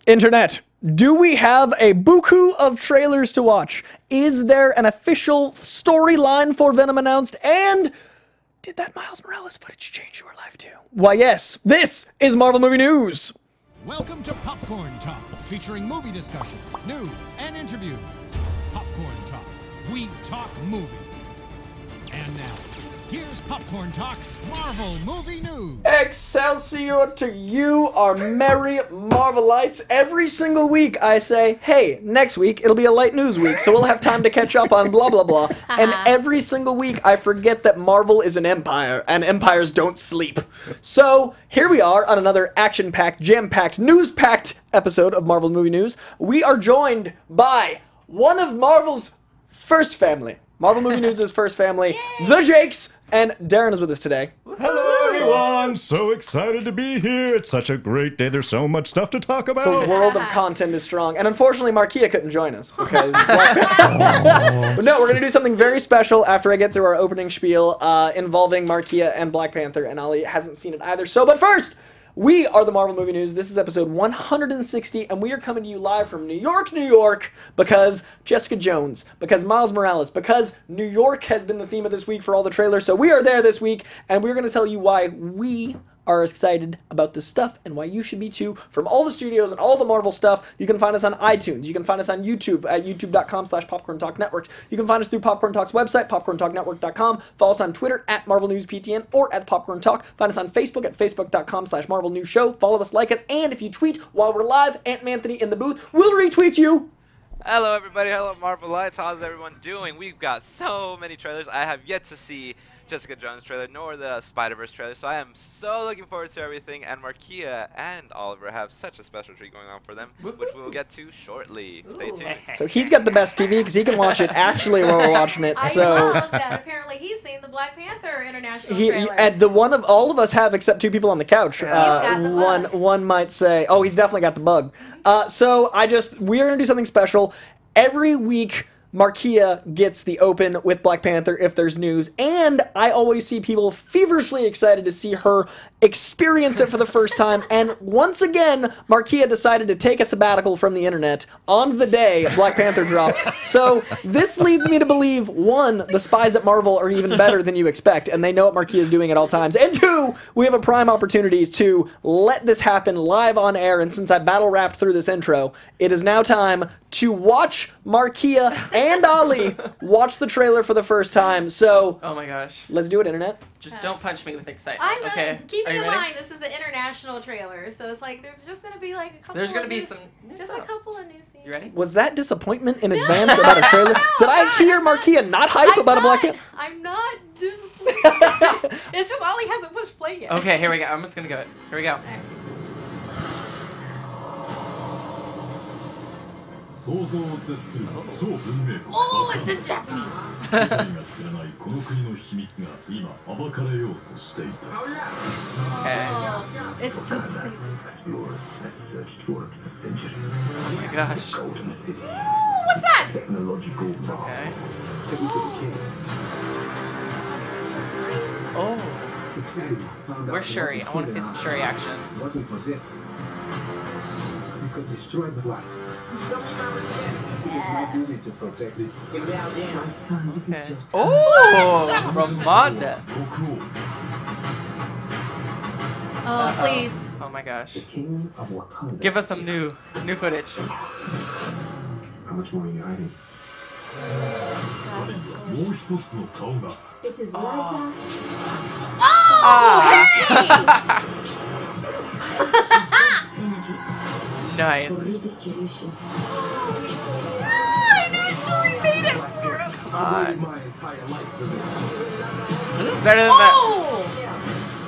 Internet, do we have a buku of trailers to watch? Is there an official storyline for Venom announced? And did that Miles Morales footage change your life too? Why, yes, this is Marvel Movie News. Welcome to Popcorn Talk, featuring movie discussion, news, and interviews. Popcorn Talk, we talk movies. And now, here's Popcorn Talk's Marvel Movie News. Excelsior to you, our Merry Marvellites. Every single week I say, hey, next week it'll be a light news week, so we'll have time to catch up on blah, blah, blah. And every single week I forget that Marvel is an empire, and empires don't sleep. So here we are on another action-packed, jam-packed, news-packed episode of Marvel Movie News. We are joined by one of Marvel's first family. Marvel Movie News' first family, the Jakes, and Darren is with us today. Hello, everyone! So excited to be here. It's such a great day. There's so much stuff to talk about. The world of content is strong. And unfortunately, Markia couldn't join us because... But no, we're going to do something very special after I get through our opening spiel involving Markia and Black Panther, and Ali hasn't seen it either. So, but first... we are the Marvel Movie News. This is episode 160, and we are coming to you live from New York, because Jessica Jones, because Miles Morales, because New York has been the theme of this week for all the trailers, so we are there this week, and we're going to tell you why we are excited about this stuff and why you should be too. From all the studios and all the Marvel stuff, you can find us on iTunes. You can find us on YouTube at youtube.com/PopcornTalkNetwork. You can find us through Popcorn Talk's website, popcorntalknetwork.com. Follow us on Twitter at Marvel News PTN or at Popcorn Talk. Find us on Facebook at facebook.com/Marvel News Show. Follow us, like us, and if you tweet while we're live, Aunt Anthony in the booth will retweet you. Hello everybody, hello Marvellites, how's everyone doing? We've got so many trailers. I have yet to see Jessica Jones trailer nor the Spider-Verse trailer, so I am so looking forward to everything, and Markia and Oliver have such a special treat going on for them, which we'll get to shortly. Stay tuned. So he's got the best TV because he can watch it actually while we're watching it. I So love that. Apparently he's seen the Black Panther international trailer. and the one of all of us have except two people on the couch. got the bug. One might say, oh, he's definitely got the bug. So we're gonna do something special every week. Markia gets the open with Black Panther if there's news, and I always see people feverishly excited to see her experience it for the first time, and once again, Markia decided to take a sabbatical from the internet on the day Black Panther dropped. So this leads me to believe, one, the spies at Marvel are even better than you expect, and they know what Markia is doing at all times, and two, we have a prime opportunity to let this happen live on air, and since I battle-rapped through this intro, it is now time to watch Markia and Ali watch the trailer for the first time. So, oh my gosh, let's do it, internet. Just don't punch me with excitement. I'm okay. Keeping in mind this is the international trailer, so it's like there's just gonna be like a couple. There's gonna of be new, some new just stuff. a couple of new scenes. You ready? Was that disappointment in advance about a trailer? Did I hear Markia not hype about a Black Panther? I'm not disappointed. It's just Ollie hasn't pushed play yet. Okay, here we go. I'm just gonna go. Here we go. Oh, it's in Japanese. Okay. It's so stupid. Explorers have searched for it for centuries. Oh my gosh. Golden City. Oh, what's that? Technological marvel. Okay. Given to the king. Oh. The family found out Where's Shuri? I want to see some Shuri action. What we possess. It could destroy the world. It is my duty to protect it. My son, this is your time. Oh, Ramada. Oh, please. Oh my gosh. The king of Wakanda. Give us some new footage. How much more are you hiding? It is my turn. Nice. For redistribution. I knew Shuri made it. Come on. My entire life for this. This is better than that. Oh!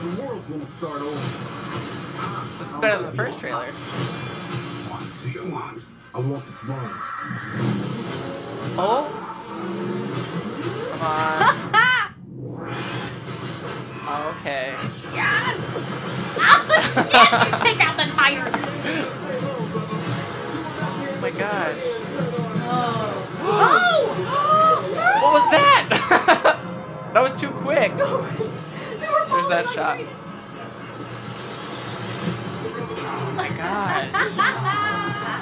The world's gonna start over. This is better than the first trailer. What do you want? I want the throne. Oh. Come on. Okay. Yes! Yes, you take out the tires. Oh my god. Oh! Oh! What was that? That was too quick. There's that shot. Oh my god.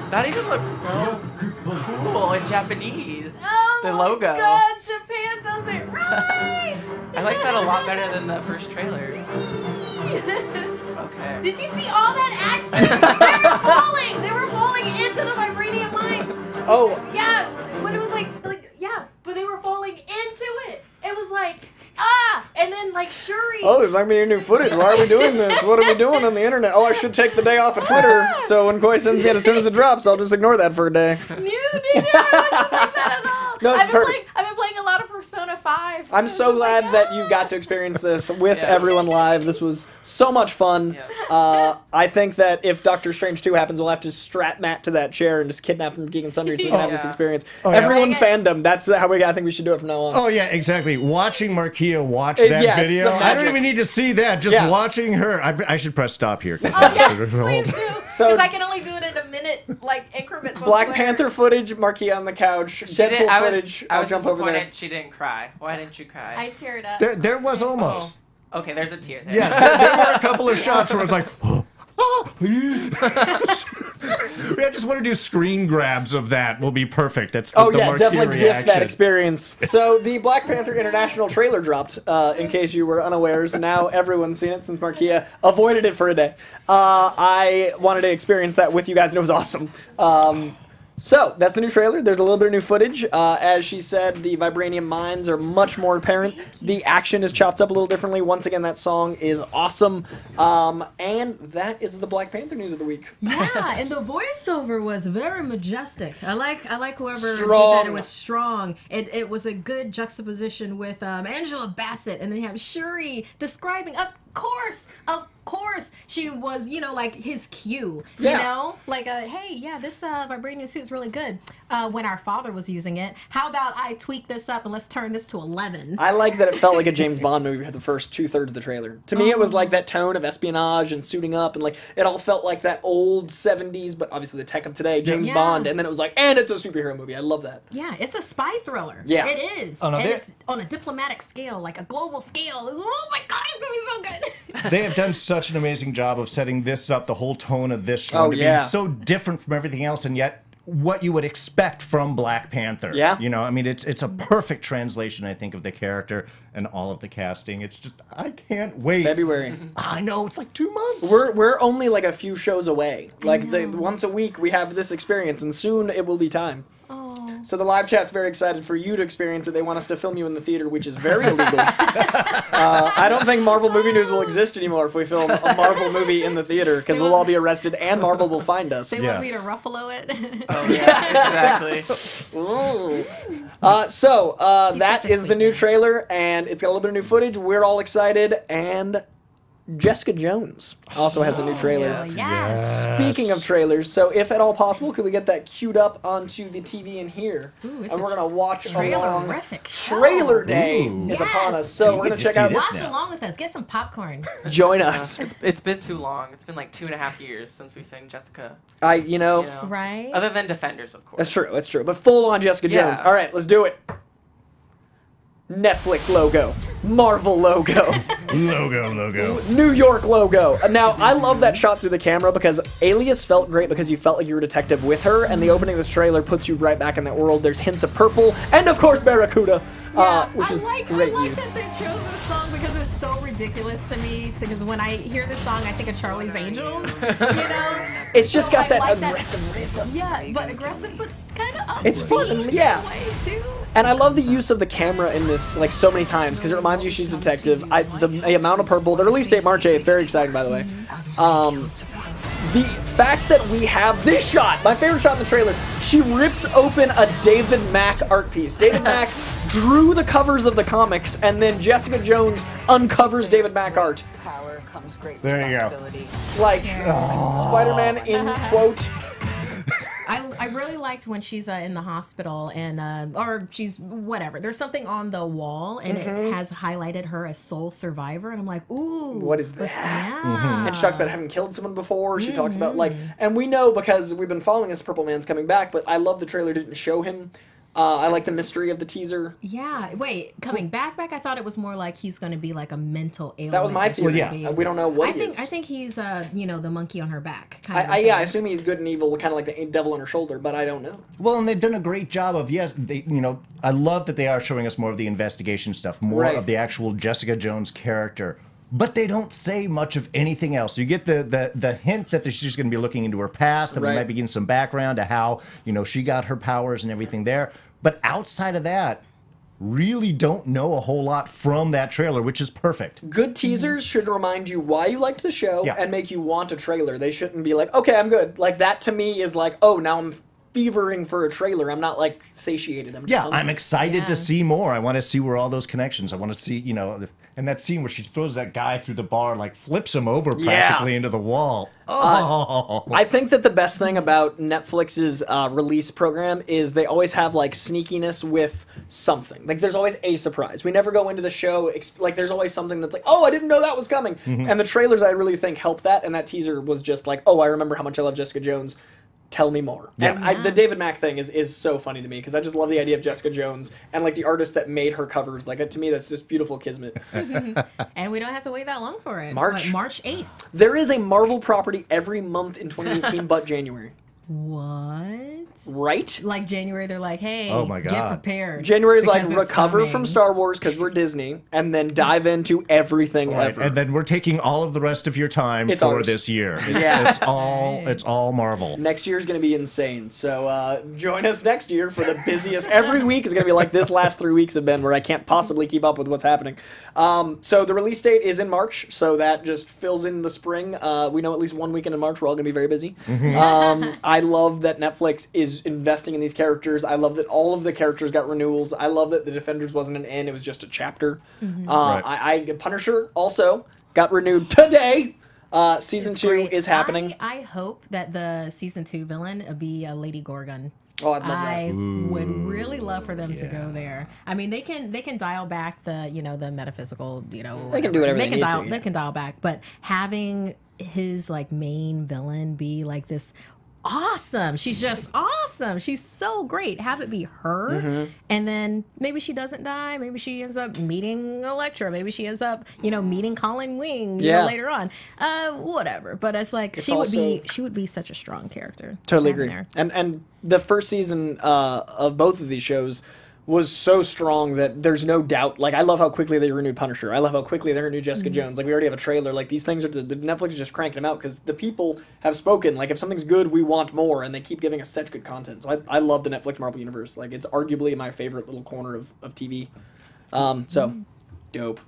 That even looks so cool in Japanese. Oh The logo. my God, Japan does it right. I like that a lot better than the first trailer. Okay. Did you see all that action? They were falling. They were falling into the vibranium mines. Oh. Yeah, but it was like yeah, but they were falling into it. It was like and then like Shuri. Oh, there's not gonna be any new footage. Why are we doing this? What are we doing on the internet? Oh, I should take the day off of Twitter. So when Koi sends me it as soon as it drops, I'll just ignore that for a day. No, it wasn't like that at all. No, it's perfect. I've been playing a lot of Persona 5. I'm so glad that you got to experience this with everyone live. This was so much fun. I think that if Doctor Strange 2 happens, we'll have to strap Matt to that chair and just kidnap him from Geek and Sundry so we can have this experience. Everyone fandom. That's how I think we should do it from now on. Oh, yeah, exactly. Watching Markia watch that video. I don't even need to see that. Just watching her. I should press stop here. Oh, yeah, please do. Because I can only do it in a minute, like, increments. Black Panther footage, Markia on the couch. Deadpool footage, I'll jump over there. She didn't cry. Why didn't you cry? I teared up. There was almost. Oh. Okay, there's a tear there. Yeah, there were a couple of shots where it's like, I just want to do screen grabs of that. Will be perfect. That's the definitely reaction. gift that experience. So the Black Panther International trailer dropped. In case you were unawares, now everyone's seen it since Markia avoided it for a day. I wanted to experience that with you guys, and it was awesome. So, that's the new trailer. There's a little bit of new footage. As she said, the vibranium mines are much more apparent. The action is chopped up a little differently. Once again, that song is awesome. And that is the Black Panther news of the week. Yeah, and the voiceover was very majestic. I like whoever did Strong. that. It was strong. It was a good juxtaposition with Angela Bassett, and then you have Shuri describing, of course, she was, like his cue, like, hey, yeah, this vibranium suit is really good. When our father was using it, how about I tweak this up and let's turn this to 11? I like that it felt like a James Bond movie for the first 2/3 of the trailer. To me, it was like that tone of espionage and suiting up, and like it all felt like that old 70s, but obviously the tech of today, James Bond, and then it was like, and it's a superhero movie. I love that. Yeah, it's a spy thriller. Yeah. It is. Oh, no, and it's on a diplomatic scale, like a global scale. Oh my God, it's going to be so good. They have done such an amazing job of setting this up, the whole tone of this show to be so different from everything else, and yet what you would expect from Black Panther. Yeah. I mean, it's a perfect translation, I think, of the character and all of the casting. It's just, I can't wait. February. I know, it's like 2 months. We're only like a few shows away. Like once a week we have this experience, and soon it will be time. So the live chat's very excited for you to experience it. They want us to film you in the theater, which is very illegal. I don't think Marvel Movie News will exist anymore if we film a Marvel movie in the theater, because we'll all be arrested and Marvel will find us. They want me to ruffalo it. Oh, yeah, exactly. That is the new trailer, and it's got a little bit of new footage. We're all excited, and Jessica Jones also has a new trailer. Yes. Speaking of trailers, so if at all possible, could we get that queued up onto the TV in here? Ooh, and we're going to watch along. Show. Trailer Day is upon us, so we're going to check out. Watch along with us. Get some popcorn. Join us. It's been too long. It's been like 2.5 years since we've seen Jessica. Right? Other than Defenders, of course. That's true. But full on Jessica Jones. All right, let's do it. Netflix logo, Marvel logo, New York logo. Now, I love that shot through the camera because Alias felt great because you felt like you were a detective with her, and the opening of this trailer puts you right back in that world. There's hints of purple, and of course Barracuda, which is great I like use. that they chose this song because it's so ridiculous to me. Because when I hear this song, I think of Charlie's Angels. It's just got that aggressive rhythm. Yeah, but aggressive, but kind of It's fun, yeah. And I love the use of the camera in this, like, so many times, because it reminds you she's a detective. The amount of purple, the release date March 8th, very exciting, by the way. The fact that we have this shot, my favorite shot in the trailer, she rips open a David Mack art piece. David Mack drew the covers of the comics, and then Jessica Jones uncovers David Mack art. Power comes great there you go. Like, Spider-Man in quote. I really liked when she's in the hospital and or she's whatever. There's something on the wall and it has highlighted her as sole survivor, and I'm like, ooh, what is that? Yeah. And she talks about having killed someone before. She talks about and we know because we've been following this Purple Man's coming back, but I love the trailer didn't show him I like the mystery of the teaser. Yeah. Wait, coming back, I thought it was more like he's going to be like a mental alien. That was my theory. Yeah. We don't know what he is. I think he's, you know, the monkey on her back. I assume he's good and evil, kind of like the devil on her shoulder, but I don't know. Well, and they've done a great job of, you know, I love that they are showing us more of the investigation stuff, more of the actual Jessica Jones character. But they don't say much of anything else. You get the hint that she's going to be looking into her past, that we might be getting some background to how, you know, she got her powers and everything there. But outside of that, really don't know a whole lot from that trailer, which is perfect. Good teasers should remind you why you liked the show and make you want a trailer. They shouldn't be like, okay, I'm good. Like, that to me is like, oh, now I'm fevering for a trailer. I'm not like satiated. I'm just hungry. I'm excited to see more. I want to see where all those connections. I want to see, you know, and that scene where she throws that guy through the bar, like flips him over practically into the wall. I think that the best thing about Netflix's release program is they always have like sneakiness with something. Like there's always a surprise. We never go into the show like there's always something that's like, oh, I didn't know that was coming. And the trailers I really think help that. And that teaser was just like, oh, I remember how much I love Jessica Jones. Tell me more. And the David Mack thing is so funny to me because I just love the idea of Jessica Jones and like the artist that made her covers. Like to me, that's just beautiful kismet. And we don't have to wait that long for it. March 8th. There is a Marvel property every month in 2018 but January. What? Right? Like January, they're like, hey, oh my God, get prepared. January's like recover from Star Wars because we're Disney, and then dive into everything ever. And then we're taking all of the rest of your time for this year. It's all Marvel. Next year's going to be insane. So join us next year for the busiest. Every week is going to be like this last 3 weeks have been, where I can't possibly keep up with what's happening. So the release date is in March, so that just fills in the spring. We know at least one weekend in March we're all going to be very busy. I love that Netflix is investing in these characters. I love that all of the characters got renewals. I love that the Defenders wasn't an end, it was just a chapter. Punisher also got renewed today. Season 2 is happening. I hope that the season 2 villain will be Lady Gorgon. Oh, I'd love that. I would really love for them to go there. I mean, they can dial back the the metaphysical They can do whatever they need to. They can dial back, but having his like main villain be like this. Awesome. She's just awesome. She's so great. Have it be her. And then maybe she doesn't die. Maybe she ends up meeting Elektra. Maybe she ends up, meeting Colin Wing later on. Whatever. But it's like she would be such a strong character. Totally agree. And the first season of both of these shows was so strong that there's no doubt. Like, I love how quickly they renewed Punisher. I love how quickly they renewed Jessica Jones. Like, we already have a trailer. Like, these things are... The Netflix is just cranking them out because the people have spoken. Like, if something's good, we want more, and they keep giving us such good content. So I love the Netflix Marvel Universe. Like, it's arguably my favorite little corner of TV. So, dope.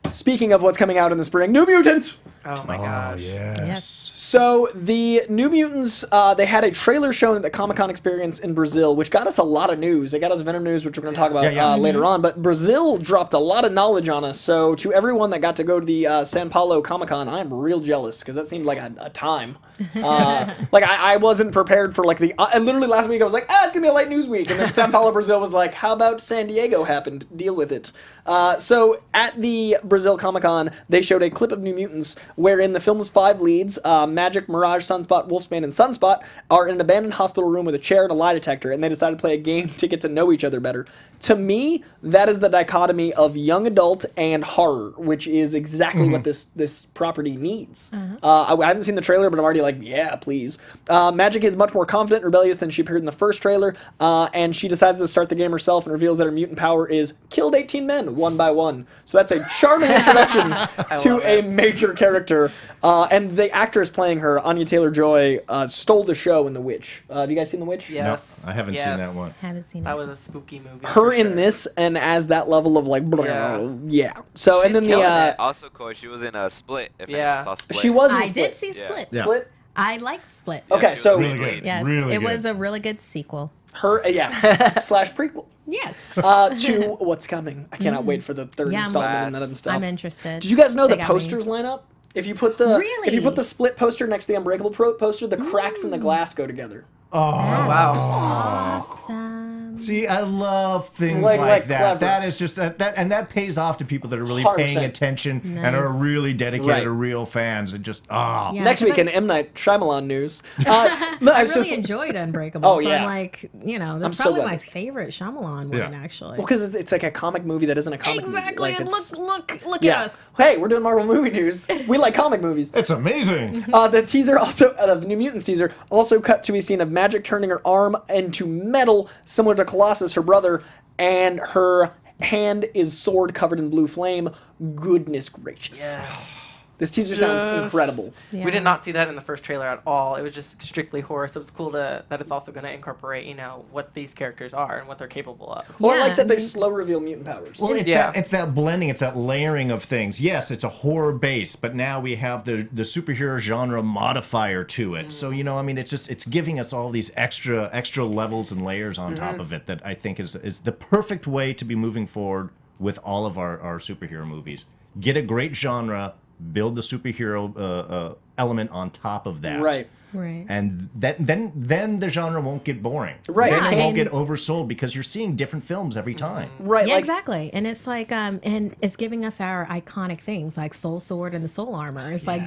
Speaking of what's coming out in the spring, New Mutants! Oh my gosh. Yes. So the New Mutants, they had a trailer shown at the Comic-Con experience in Brazil, which got us a lot of news. They got us Venom news, which we're going to talk about later on. But Brazil dropped a lot of knowledge on us. So to everyone that got to go to the Sao Paulo Comic-Con, I'm real jealous because that seemed like a time. Like I wasn't prepared for like literally last week I was like, it's going to be a light news week. And then Sao Paulo, Brazil was like, how about San Diego happened? Deal with it. So at the Brazil Comic-Con, they showed a clip of New Mutants wherein the film's 5 leads, Magic, Mirage, Sunspot, Wolfsbane, and Sunspot, are in an abandoned hospital room with a chair and a lie detector, and they decided to play a game to get to know each other better. To me, that is the dichotomy of young adult and horror, which is exactly what this property needs. I haven't seen the trailer, but I'm already like, yeah, please. Magic is much more confident and rebellious than she appeared in the first trailer, and she decides to start the game herself and reveals that her mutant power is killed 18 men, one by one. So that's a charming introduction to a major character. And the actress playing her, Anya Taylor-Joy, stole the show in The Witch. Have you guys seen The Witch? Yes. No, I haven't seen that one. Haven't seen it. That was a spooky movie. Her in this, and as that level of like, So, and then also cool. She was in Split. If anyone saw Split. She was in Split. I did see Split. Yeah. Split? I liked Split. Okay, so really good. Yes, really it good. was a really good sequel. Her, slash prequel. Yes. To what's coming. I cannot wait for the third installment and that stuff. I'm interested. Did you guys know the posters line up? If you put the Really? if you put the Split poster next to the Unbreakable poster, the cracks in the glass go together. Oh, wow. Awesome. See, I love things like that. Clever. That is just that pays off to people that are really 100%. Paying attention and are really dedicated to real fans and just Next week in M. Night Shyamalan news. I really enjoyed Unbreakable. Oh yeah. So I'm like, that's probably my favorite Shyamalan one actually. Well, because it's like a comic movie that isn't a comic movie. Exactly. And look at us. Hey, we're doing Marvel movie news. We like comic movies. It's amazing. The teaser also the New Mutants teaser also cut to a scene of Magic turning her arm into metal, similar to Colossus, her brother, and her hand is sword covered in blue flame. Goodness gracious. Yeah. This teaser sounds incredible. Yeah. We did not see that in the first trailer at all. It was just strictly horror, so it's cool that it's also going to incorporate, what these characters are and what they're capable of. Well, I like that they slow reveal mutant powers. Well, it's that blending, it's that layering of things. Yes, it's a horror base, but now we have the superhero genre modifier to it. So, it's giving us all these extra levels and layers on top of it that I think is the perfect way to be moving forward with all of our superhero movies. Get a great genre, build the superhero element on top of that. Right. And then the genre won't get boring. Right. Then it won't get oversold because you're seeing different films every time. Right. Yeah, exactly. And it's like, and it's giving us our iconic things like Soul Sword and the Soul Armor. It's like,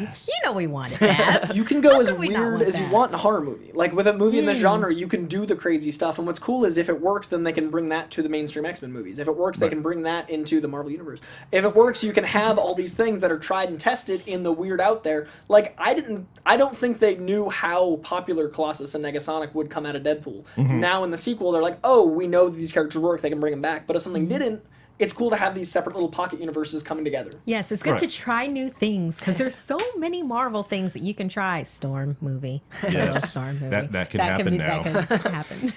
we wanted that. You can go as weird as you want in a horror movie. Like with a movie in this genre, you can do the crazy stuff. And what's cool is if it works, then they can bring that to the mainstream X-Men movies. If it works, they can bring that into the Marvel Universe. If it works, you can have all these things that are tried and tested in the weird out there. Like I don't think they knew how popular Colossus and Negasonic would come out of Deadpool. Now in the sequel, they're like, oh, we know that these characters work, they can bring them back. But if something didn't, it's cool to have these separate little pocket universes coming together. Yes, it's good to try new things because there's so many Marvel things that you can try. Storm movie. Storm movie. That can happen now. That can happen.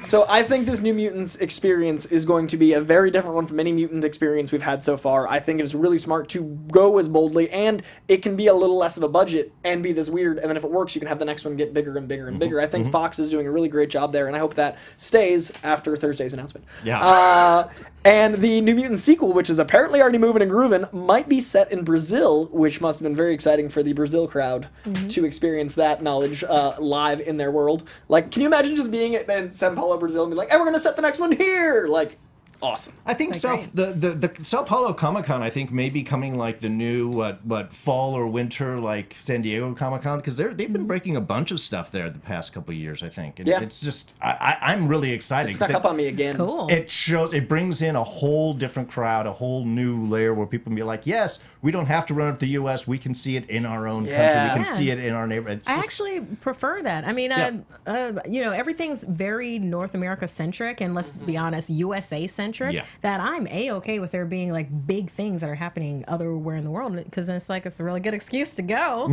So I think this New Mutants experience is going to be a very different one from any mutant experience we've had so far. I think it's really smart to go as boldly, and it can be a little less of a budget and be this weird, and then if it works, you can have the next one get bigger and bigger and bigger. I think Fox is doing a really great job there, and I hope that stays after Thursday's announcement. Yeah. And the New Mutants sequel, which is apparently already moving and grooving, might be set in Brazil, which must have been very exciting for the Brazil crowd to experience that knowledge live in their world. Like, can you imagine just being in Sao Paulo, Brazil, and be like, hey, we're going to set the next one here? Like, awesome. I think the Sao Paulo Comic-Con, I think, may be coming like the new, fall or winter, like San Diego Comic-Con, because they've been breaking a bunch of stuff there the past couple of years, I think. And it's just, I'm really excited. It snuck up on me again. It's cool. It brings in a whole different crowd, a whole new layer where people can be like, yes, we don't have to run up the U.S., we can see it in our own country, we can see it in our neighborhood. I actually prefer that. I mean, everything's very North America-centric, and let's be honest, USA-centric. That I'm A-okay with there being like big things that are happening otherwhere in the world, because it's a really good excuse to go.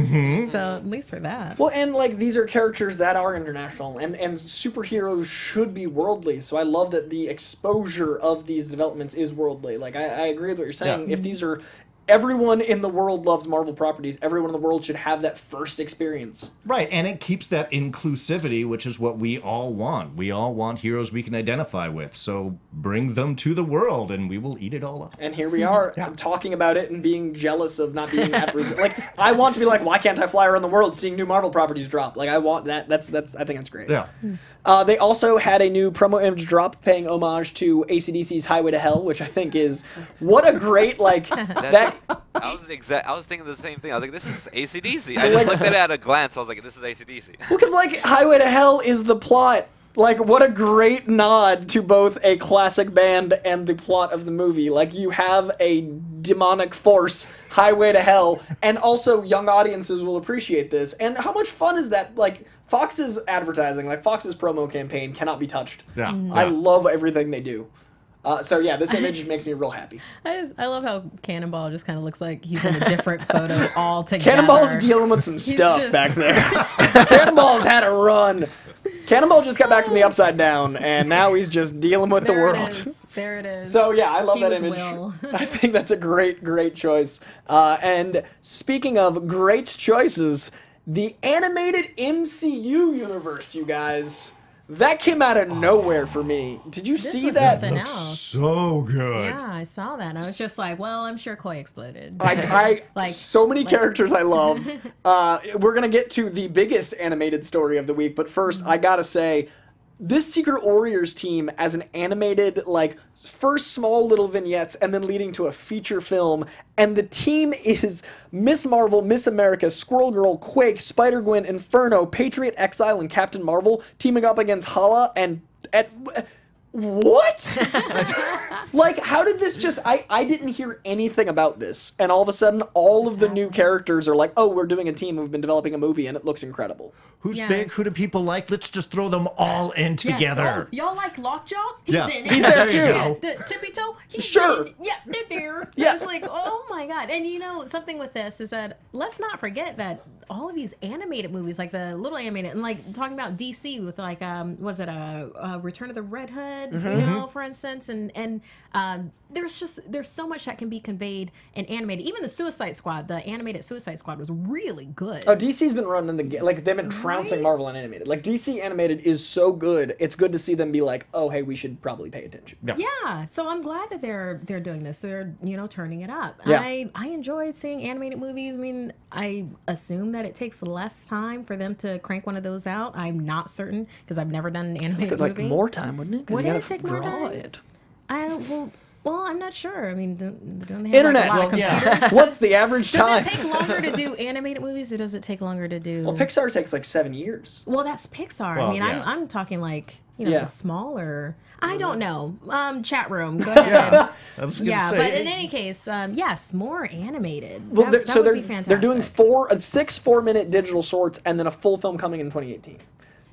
So at least for that. Well, and like these are characters that are international, and superheroes should be worldly. So I love that the exposure of these developments is worldly. Like I agree with what you're saying. If these are everyone in the world loves Marvel properties. Everyone in the world should have that first experience. Right, and it keeps that inclusivity, which is what we all want. We all want heroes we can identify with. So bring them to the world, and we will eat it all up. And here we are talking about it and being jealous of not being at Brazil. Like, I want to be like, why can't I fly around the world seeing new Marvel properties drop? Like, I want that. I think that's great. Yeah. They also had a new promo image drop paying homage to AC/DC's Highway to Hell, which I think is what a great I was thinking the same thing. I was like, this is AC/DC. I just looked at it at a glance. I was like, this is AC/DC. Well, because like Highway to Hell is the plot. Like, what a great nod to both a classic band and the plot of the movie. Like, you have a demonic force, Highway to Hell, and also young audiences will appreciate this. And how much fun is that? Like, Fox's advertising, like Fox's promo campaign cannot be touched. Yeah. I love everything they do. So yeah, this image makes me real happy. I love how Cannonball just kind of looks like he's in a different photo altogether. Cannonball's dealing with some stuff back there. Cannonball's had a run. Cannonball just got back from the Upside Down, and now he's just dealing with the world. There it is. So yeah, I love that image. I think that's a great choice. And speaking of great choices, the animated MCU universe, you guys. That came out of nowhere for me. Did you see that? Something else. So good. Yeah, I saw that. I was just like, well, I'm sure Koi exploded. So many characters I love. We're going to get to the biggest animated story of the week, but first, I got to say, this Secret Warriors team as an animated, like, first small little vignettes and then leading to a feature film, and the team is Miss Marvel, Miss America, Squirrel Girl, Quake, Spider-Gwen, Inferno, Patriot, Exile, and Captain Marvel teaming up against Hala and... What? Like, how did this just... I didn't hear anything about this, and all of a sudden, all of the new characters are like, oh, we're doing a team, we've been developing a movie, and it looks incredible. Who's big? Who do people like? Let's just throw them all in together. Oh, y'all like Lockjaw? He's in it. He's there, too. The Tippy Toe? He's sure. in. Yeah, they're there. Yeah. It's like, oh my God. And you know, something with this is that, let's not forget that all of these animated movies, like the little animated, and like talking about DC with like, was it a Return of the Red Hood, you know, for instance, and there's so much that can be conveyed and animated. Even the Suicide Squad, the animated Suicide Squad was really good. Oh, DC's been running the like they've been trouncing Marvel on animated. Like DC animated is so good. It's good to see them be like, oh, hey, we should probably pay attention. Yeah. So I'm glad that they're doing this. They're turning it up. Yeah. I enjoy seeing animated movies. I mean, I assume that it takes less time for them to crank one of those out. I'm not certain because I've never done an animated movie. Like more time, wouldn't it? Would it take more time? It. Well, I'm not sure. I mean, don't they have Internet. Like a lot of computers? What's the average time? Does it take longer to do animated movies, or does it take longer to do? Well, Pixar takes like 7 years. Well, that's Pixar. Well, I mean, yeah. I'm talking like the smaller. I don't know. Chat room. Go ahead. But in any case, yes, more animated. Well, that so would be fantastic. they're doing 6 4-minute digital shorts and then a full film coming in 2018.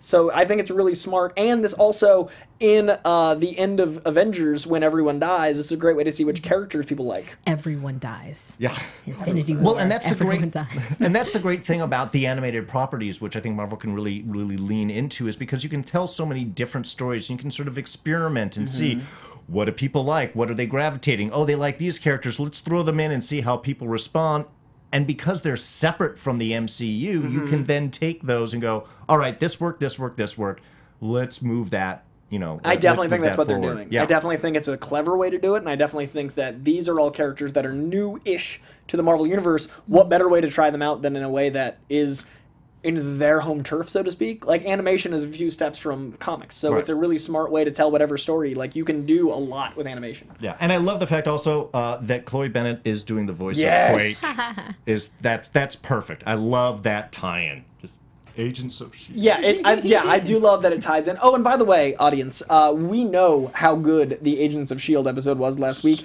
So I think it's really smart. And this also, in the end of Avengers, when everyone dies, it's a great way to see which characters people like. Everyone dies. Yeah. Infinity War. Well, and that's everyone dies. And that's the great thing about the animated properties, which I think Marvel can really, really lean into, is because you can tell so many different stories. You can sort of experiment and see, what do people like? What are they gravitating? Oh, they like these characters. Let's throw them in and see how people respond. And because they're separate from the MCU, you can then take those and go, all right, this worked, this worked, this worked. Let's move that, I definitely think that's what they're doing. Yeah. I definitely think it's a clever way to do it, and I definitely think that these are all characters that are new-ish to the Marvel Universe. What better way to try them out than in a way that is in their home turf, so to speak? Like, animation is a few steps from comics, so it's a really smart way to tell whatever story. Like, you can do a lot with animation. Yeah, and I love the fact also that Chloe Bennett is doing the voice of Quake. That's perfect. I love that tie-in. Just Agents of S.H.I.E.L.D. Yeah, I do love that it ties in. Oh, and by the way, audience, we know how good the Agents of S.H.I.E.L.D. episode was last week.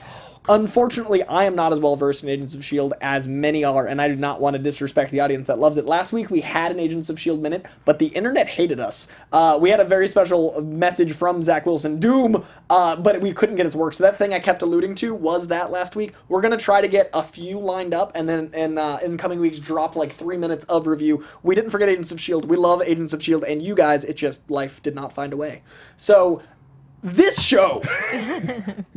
Unfortunately, I am not as well versed in Agents of S.H.I.E.L.D. as many are, and I do not want to disrespect the audience that loves it. Last week, we had an Agents of S.H.I.E.L.D. minute, but the internet hated us. We had a very special message from Zach Wilson, Doom, but we couldn't get it to work. So that thing I kept alluding to was that last week. We're going to try to get a few lined up, and then in coming weeks, drop like 3 minutes of review. We didn't forget Agents of S.H.I.E.L.D. We love Agents of S.H.I.E.L.D., and you guys, it just, life did not find a way. So... this show,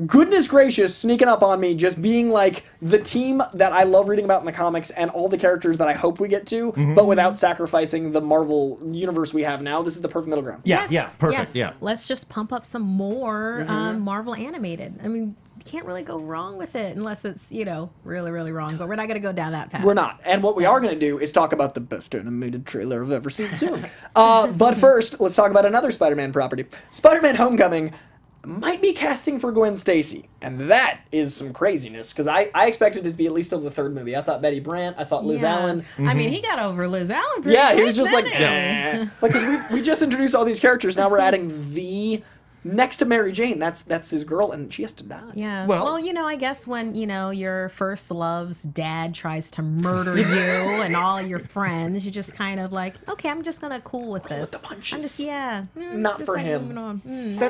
goodness gracious, sneaking up on me, just being like the team that I love reading about in the comics and all the characters that I hope we get to, but without sacrificing the Marvel universe we have now. This is the perfect middle ground. Yeah, perfect. Yes. Yeah. Let's just pump up some more Marvel animated. I mean, you can't really go wrong with it unless it's, really, really wrong. But we're not going to go down that path. We're not. And what we are going to do is talk about the best animated trailer I've ever seen soon. But first, let's talk about another Spider-Man property. Spider-Man Homecoming might be casting for Gwen Stacey, and that is some craziness, because I expected it to be at least till the 3rd movie. I thought Betty Brant, I thought Liz Allen. I mean, he got over Liz Allen pretty he quick, was just like, didn't he? like, because we just introduced all these characters, now we're adding the... next to Mary Jane, that's his girl, and she has to die. Yeah. Well, I guess when, your first love's dad tries to murder you and all your friends, you just kind of like, okay, I'm just going to cool with this. With the punches. I'm just, Not just for like him. moving on.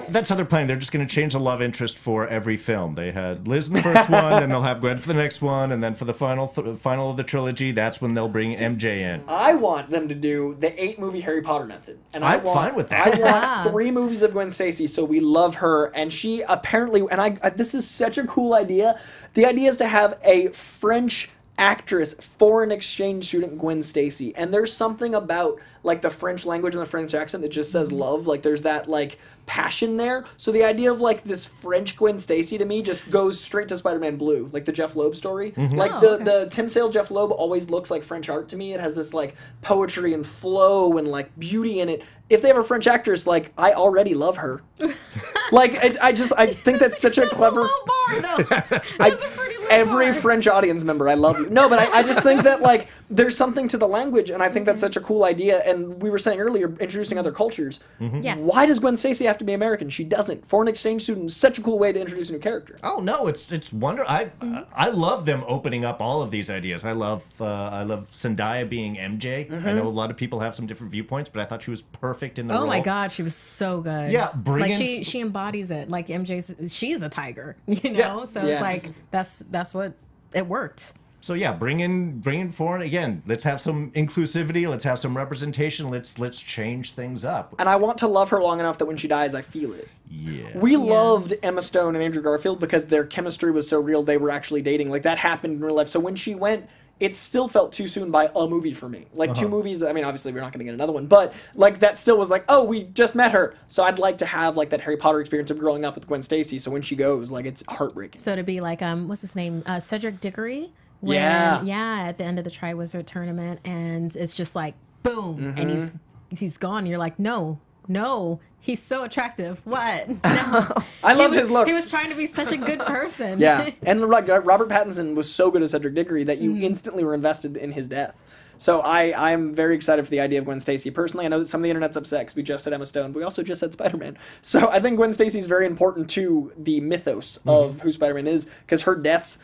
That's how they're playing. They're just going to change the love interest for every film. They had Liz in the first one, and they'll have Gwen for the next one, and then for the final of the trilogy, that's when they'll bring MJ in. I want them to do the 8-movie Harry Potter method. And I'm fine with that. I want 3 movies of Gwen Stacey, so we love her, and she apparently, and this is such a cool idea. The idea is to have a French actress, foreign exchange student Gwen Stacey, and there's something about like the French language and the French accent that just says love. Like there's that like passion there. So the idea of like this French Gwen Stacey to me just goes straight to Spider-Man Blue, like the Jeff Loeb story. Like the Tim Sale Jeff Loeb always looks like French art to me. It has this like poetry and flow and like beauty in it. If they have a French actress, like I already love her. Like I think that's such a clever. Every French audience member, I love you. No, but I just think that like there's something to the language, and I think that's such a cool idea. And we were saying earlier, introducing other cultures. Yes. Why does Gwen Stacey have to be American? She doesn't. Foreign exchange student is such a cool way to introduce a new character. Oh no, it's wonderful. I love them opening up all of these ideas. I love Zendaya being MJ. I know a lot of people have some different viewpoints, but I thought she was perfect in the role. Oh my God, she was so good. Yeah, like she embodies it. Like she's a tiger, you know. So it's like that's what it worked. So yeah, bring in foreign again. Let's have some inclusivity. Let's have some representation. Let's change things up. And I want to love her long enough that when she dies, I feel it. Yeah. We loved Emma Stone and Andrew Garfield because their chemistry was so real. They were actually dating. Like that happened in real life. So when she went, it still felt too soon by a movie for me. Like 2 movies, I mean, obviously we're not going to get another one, but like that still was like, oh, we just met her. So I'd like to have like that Harry Potter experience of growing up with Gwen Stacy. So when she goes, like it's heartbreaking. So to be like, what's his name? Cedric Diggory? At the end of the Triwizard Tournament, and it's just like, boom, and he's gone. You're like, no. He's so attractive. What? No. I loved his looks. He was trying to be such a good person. Yeah. And Robert Pattinson was so good as Cedric Diggory that you instantly were invested in his death. So I'm very excited for the idea of Gwen Stacy. Personally, I know that some of the internet's upset because we just had Emma Stone, but we also just had Spider-Man. So I think Gwen Stacy is very important to the mythos of who Spider-Man is, because her death,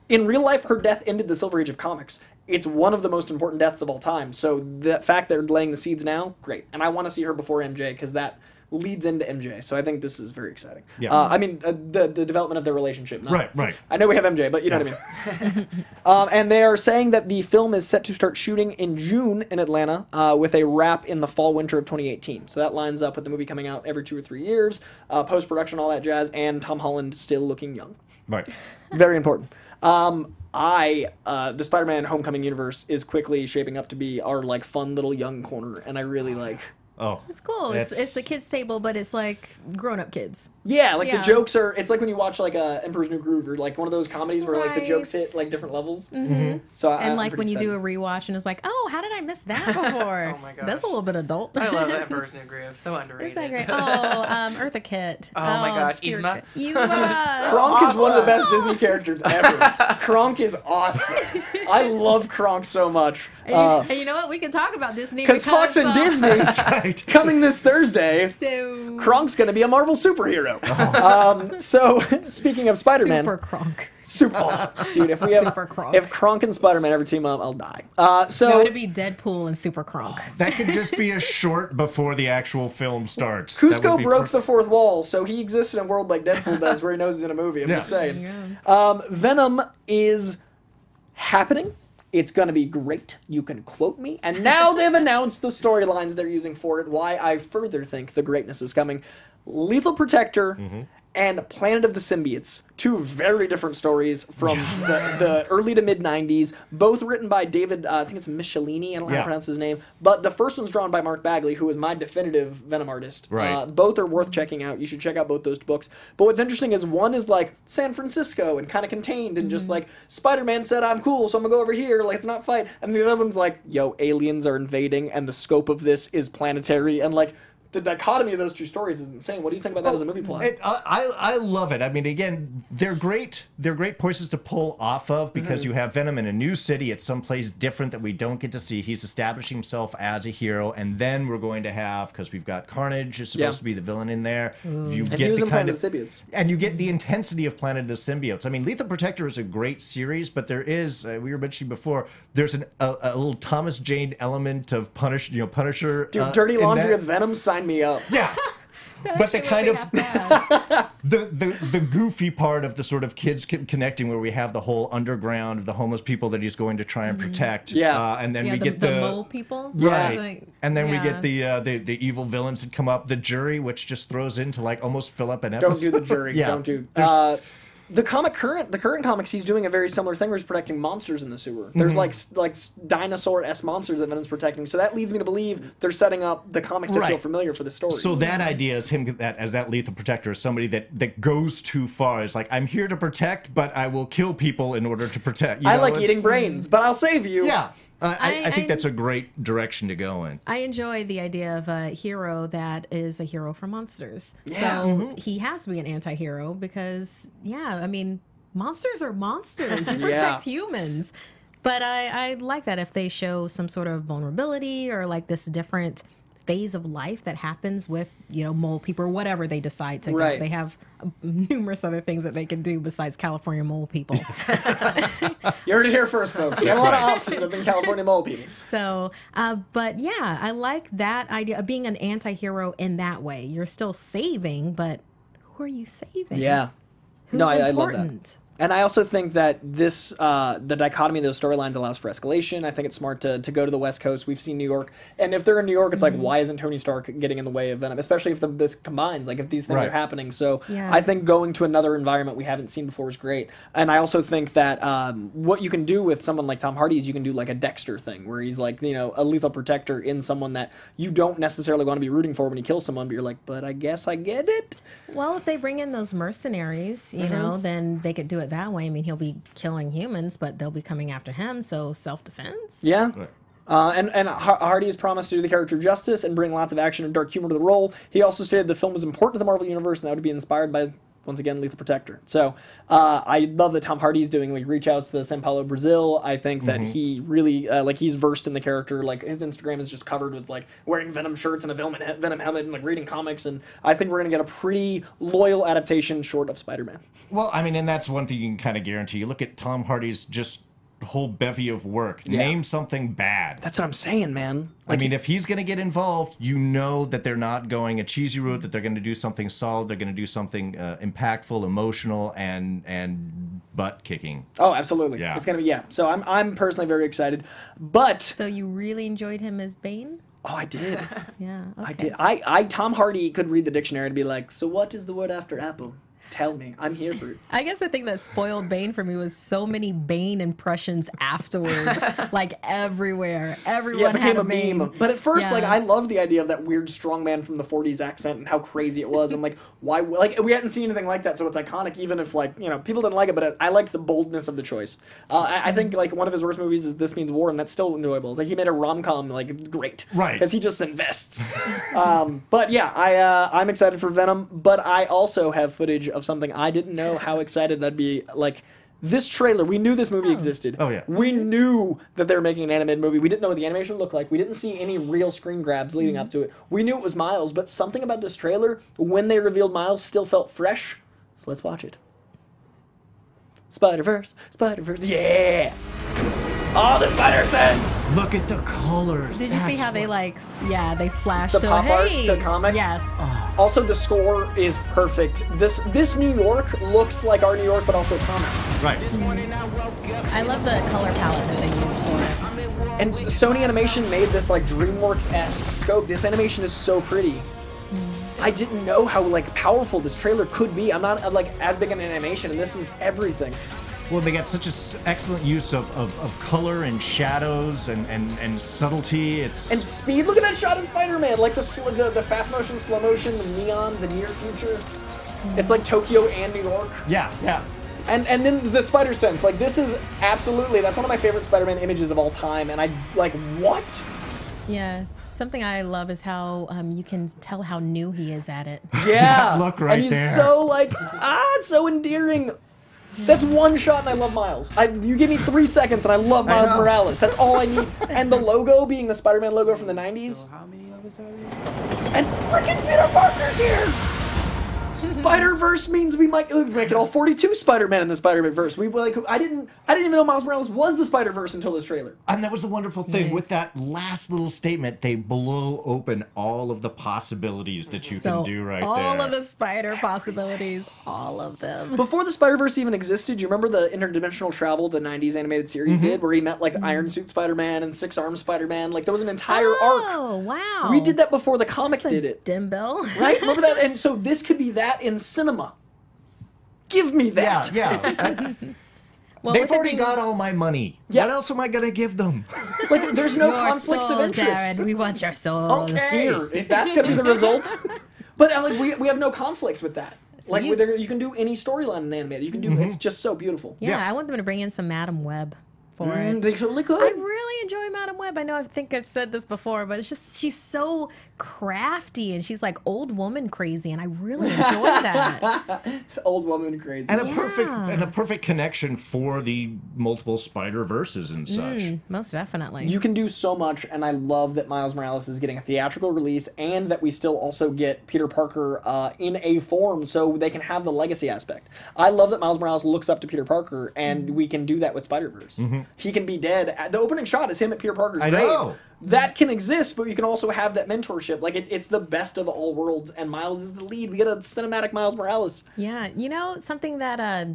in real life, her death ended the Silver Age of comics. It's one of the most important deaths of all time. So the fact that they're laying the seeds now, great. And I want to see her before MJ because that leads into MJ. So I think this is very exciting. Yeah. I mean, the development of their relationship. Right. I know we have MJ, but you know what I mean. And they are saying that the film is set to start shooting in June in Atlanta with a wrap in the fall-winter of 2018. So that lines up with the movie coming out every 2 or 3 years, post-production, all that jazz, and Tom Holland still looking young. Right. Very important. The Spider-Man Homecoming universe is quickly shaping up to be our like fun little young corner, and I really like. Oh, it's cool. It's the kids' table, but it's like grown-up kids. Yeah, like the jokes are. It's like when you watch like Emperor's New Groove or like one of those comedies where like the jokes hit like different levels. So and like when you do a rewatch and it's like, oh, how did I miss that before? Oh my gosh. That's a little bit adult. I love Emperor's New Groove. So underrated. Isn't that great? Oh, Eartha Kitt. Oh my gosh, Yzma. Kronk is one of the best Disney characters ever. Kronk is awesome. I love Kronk so much. And you know what? We can talk about Disney because Fox and Disney coming this Thursday. So Kronk's gonna be a Marvel superhero. So speaking of Spider-Man, Super Kronk. Dude, if Kronk and Spider-Man ever team up, I'll die. No, it'd be Deadpool and Super Kronk. That could just be a short before the actual film starts. Cusco broke the fourth wall, so he exists in a world like Deadpool does, where he knows he's in a movie. I'm just saying. Venom is happening. It's going to be great. You can quote me. And now they've announced the storylines they're using for it, why I further think the greatness is coming. Lethal Protector and Planet of the Symbiotes. 2 very different stories from the early to mid-90s, both written by David, I think it's Michelini, I don't know how to pronounce his name, but the first one's drawn by Mark Bagley, who is my definitive Venom artist. Right. Both are worth checking out. You should check out both those books. But what's interesting is one is like San Francisco and kind of contained and just like, Spider-Man said I'm cool, so I'm going to go over here, like, let's not fight. And the other one's like, yo, aliens are invading and the scope of this is planetary, and like, the dichotomy of those 2 stories is insane. What do you think about that as a movie plot? I love it. I mean, again, they're great points to pull off of because you have Venom in a new city. It's someplace different that we don't get to see. He's establishing himself as a hero, and then we're going to have, because we've got Carnage is supposed to be the villain in there. You and get he was the in kind Planet of the Symbiotes. And you get the intensity of Planet of the Symbiotes. I mean, Lethal Protector is a great series, but there is, we were mentioning before, there's a little Thomas Jane element of Punisher. Dude, Dirty Laundry with Venom, sign me up. Yeah. But the kind of the goofy part of the sort of kids connecting, where we have the whole underground of the homeless people that he's going to try and protect. And then we get the mole people. Right. And then we get the evil villains that come up. The jury, which just throws in to like almost fill up an episode. Don't do the jury. Don't do. The current comics, he's doing a very similar thing where he's protecting monsters in the sewer. There's like dinosaur-esque monsters that Venom's protecting. So that leads me to believe they're setting up the comics to feel familiar for the story. So that idea is him as that lethal protector, is somebody that goes too far. It's like, I'm here to protect, but I will kill people in order to protect. You know, I like eating brains, but I'll save you. Yeah. I think that's a great direction to go in. I enjoy the idea of a hero that is a hero for monsters. Yeah. So he has to be an anti-hero because, I mean, monsters are monsters. You protect humans. But I like that if they show some sort of vulnerability or like this different phase of life that happens with, mole people or whatever they decide to go. They have numerous other things that they can do besides California mole people. You heard it here first, folks. There are a lot of options other than California mole people. So, but yeah, I like that idea of being an anti-hero in that way. You're still saving, but who are you saving? Yeah. Who's I important? love that. And I also think that this, the dichotomy of those storylines allows for escalation. I think it's smart to go to the West Coast. We've seen New York. And if they're in New York, it's like, why isn't Tony Stark getting in the way of Venom? Especially if this combines, like if these things are happening. So I think going to another environment we haven't seen before is great. And I also think that what you can do with someone like Tom Hardy is you can do like a Dexter thing, where he's like, a lethal protector in someone that you don't necessarily want to be rooting for when he kills someone, but you're like, but I guess I get it. Well, if they bring in those mercenaries, you know, then they could do it that way. I mean, he'll be killing humans, but they'll be coming after him, so self-defense. Yeah. And Hardy has promised to do the character justice and bring lots of action and dark humor to the role. He also stated the film was important to the Marvel Universe and that would be inspired by, once again, Lethal Protector. So I love that Tom Hardy's doing like reach outs to the São Paulo, Brazil. I think that he really he's versed in the character. Like his Instagram is just covered with like wearing Venom shirts and a Venom helmet and like reading comics. And I think we're gonna get a pretty loyal adaptation short of Spider-Man. Well, I mean, and that's one thing you can kind of guarantee. You look at Tom Hardy's just whole bevy of work. Name something bad. That's what I'm saying, man. Like, I mean, if he's going to get involved, you know that they're not going a cheesy route, that they're going to do something solid, they're going to do something impactful, emotional, and butt-kicking. Oh, absolutely. Yeah. It's going to be, So I'm personally very excited. But... So you really enjoyed him as Bane? Oh, I did. Yeah, okay. I did. Tom Hardy could read the dictionary and be like, so what is the word after apple? Tell me. I'm here for it. I guess the thing that spoiled Bane for me was so many Bane impressions afterwards. Like everywhere. Everyone had a meme. But at first, like, I loved the idea of that weird strongman from the 40s accent and how crazy it was. And like, why? Like, we hadn't seen anything like that, so it's iconic, even if, like, people didn't like it. But I liked the boldness of the choice. I think, like, one of his worst movies is This Means War, and that's still enjoyable. Like, he made a rom-com, like, great. Right. Because he just invests. But yeah, I'm excited for Venom. But I also have footage of something I didn't know how excited I'd be. Like, this trailer, we knew this movie existed. Oh, yeah. We knew that they were making an animated movie. We didn't know what the animation would look like. We didn't see any real screen grabs leading up to it. We knew it was Miles, but something about this trailer, when they revealed Miles, still felt fresh. So let's watch it. Spider-Verse, yeah! Oh, the Spider-Sense! Look at the colors. Did you see how they they flashed the pop art to comic? Yes. Oh. Also, the score is perfect. This New York looks like our New York, but also comic. Right. I love the color palette that they used for it. And Sony Animation made this like DreamWorks-esque scope. This animation is so pretty. I didn't know how like powerful this trailer could be. I'm not like as big an animation, and this is everything. Well, they got such an excellent use of color and shadows and subtlety. And speed. Look at that shot of Spider-Man. Like the fast motion, slow motion, the neon, the near future. It's like Tokyo and New York. Yeah, yeah. And then the spider sense. Like this is absolutely, that's one of my favorite Spider-Man images of all time. And I like, what? Yeah. Something I love is how you can tell how new he is at it. Yeah. Look right there. And he's there. so like, it's so endearing. That's one shot and I love Miles. You give me 3 seconds and I love Miles Morales. That's all I need. And the logo being the Spider-Man logo from the 90s. So how many of us are there? And freaking Peter Parker's here! Spider-Verse means we might make it all 42 Spider-Man in the Spider-Verse. I didn't even know Miles Morales was the Spider-Verse until this trailer. And that was the wonderful thing. With that last little statement, they blow open all of the possibilities that you can do right there. All of the spider possibilities, all of them. Before the Spider-Verse even existed, do you remember the interdimensional travel the 90s animated series did, where he met like Iron Suit Spider-Man and Six-Armed Spider-Man? Like there was an entire arc. Oh, wow. We did that before the comics did it. Dimble. Right? Remember that? And so this could be that in cinema. Give me that. Yeah. Well, They've already got all my money. Yeah. What else am I gonna give them? Like, there's no Your conflicts soul, of interest. Darren, we want your soul. Okay. Here, if that's gonna be the result. But like we have no conflicts with that. So Like you- you can do any storyline in animated. You can do it's just so beautiful. Yeah, Yeah. I want them to bring in some Madam Web for it. They totally could. I really enjoy Madam Web. I know I think I've said this before, but it's just she's so crafty and she's like old woman crazy, and I really enjoy that. It's old woman crazy. And a perfect connection for the multiple Spider-Verses and such. Most definitely. You can do so much, and I love that Miles Morales is getting a theatrical release, and that we still also get Peter Parker in a form, so they can have the legacy aspect. I love that Miles Morales looks up to Peter Parker, and we can do that with Spider-Verse. He can be dead. The opening shot is him at Peter Parker's grave. know. That can exist, but you can also have that mentorship. Like, it's the best of all worlds, and Miles is the lead. We get a cinematic Miles Morales. Yeah, you know, something that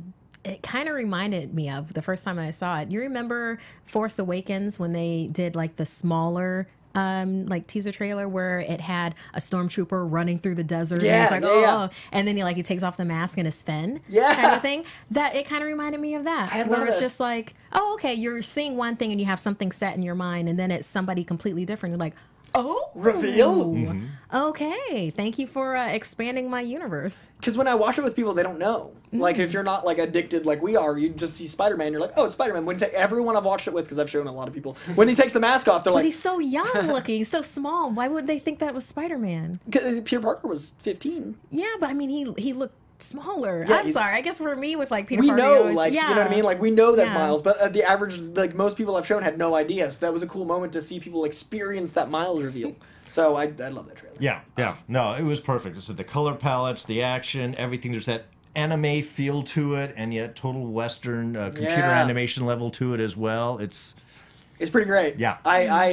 it kind of reminded me of the first time I saw it. You remember Force Awakens when they did like the smaller like teaser trailer where it had a stormtrooper running through the desert and it's like and then he takes off the mask and is Finn kind of thing. That it kind of reminded me of that. Where it's just like, oh, okay, you're seeing one thing and you have something set in your mind and then it's somebody completely different. You're like, oh, reveal. Okay, thank you for expanding my universe. Because when I watch it with people, they don't know. Like, if you're not, like, addicted like we are, you just see Spider-Man, you're like, oh, it's Spider-Man. When everyone I've watched it with, because I've shown a lot of people, when he takes the mask off, they're But like... he's so young looking, he's so small. Why would they think that was Spider-Man? Peter Parker was 15. Yeah, but I mean, he looked smaller. Yeah, I'm sorry. I guess for me, with, like, Peter we Parker... know, like, you know what I mean? Like, we know that's Yeah. Miles, but the average, like, most people I've shown had no idea, so that was a cool moment to see people experience that Miles reveal. So I love that trailer. Yeah. No, it was perfect. It's the color palettes, the action, everything. There's that anime feel to it, and yet total Western computer animation level to it as well. It's pretty great. Yeah.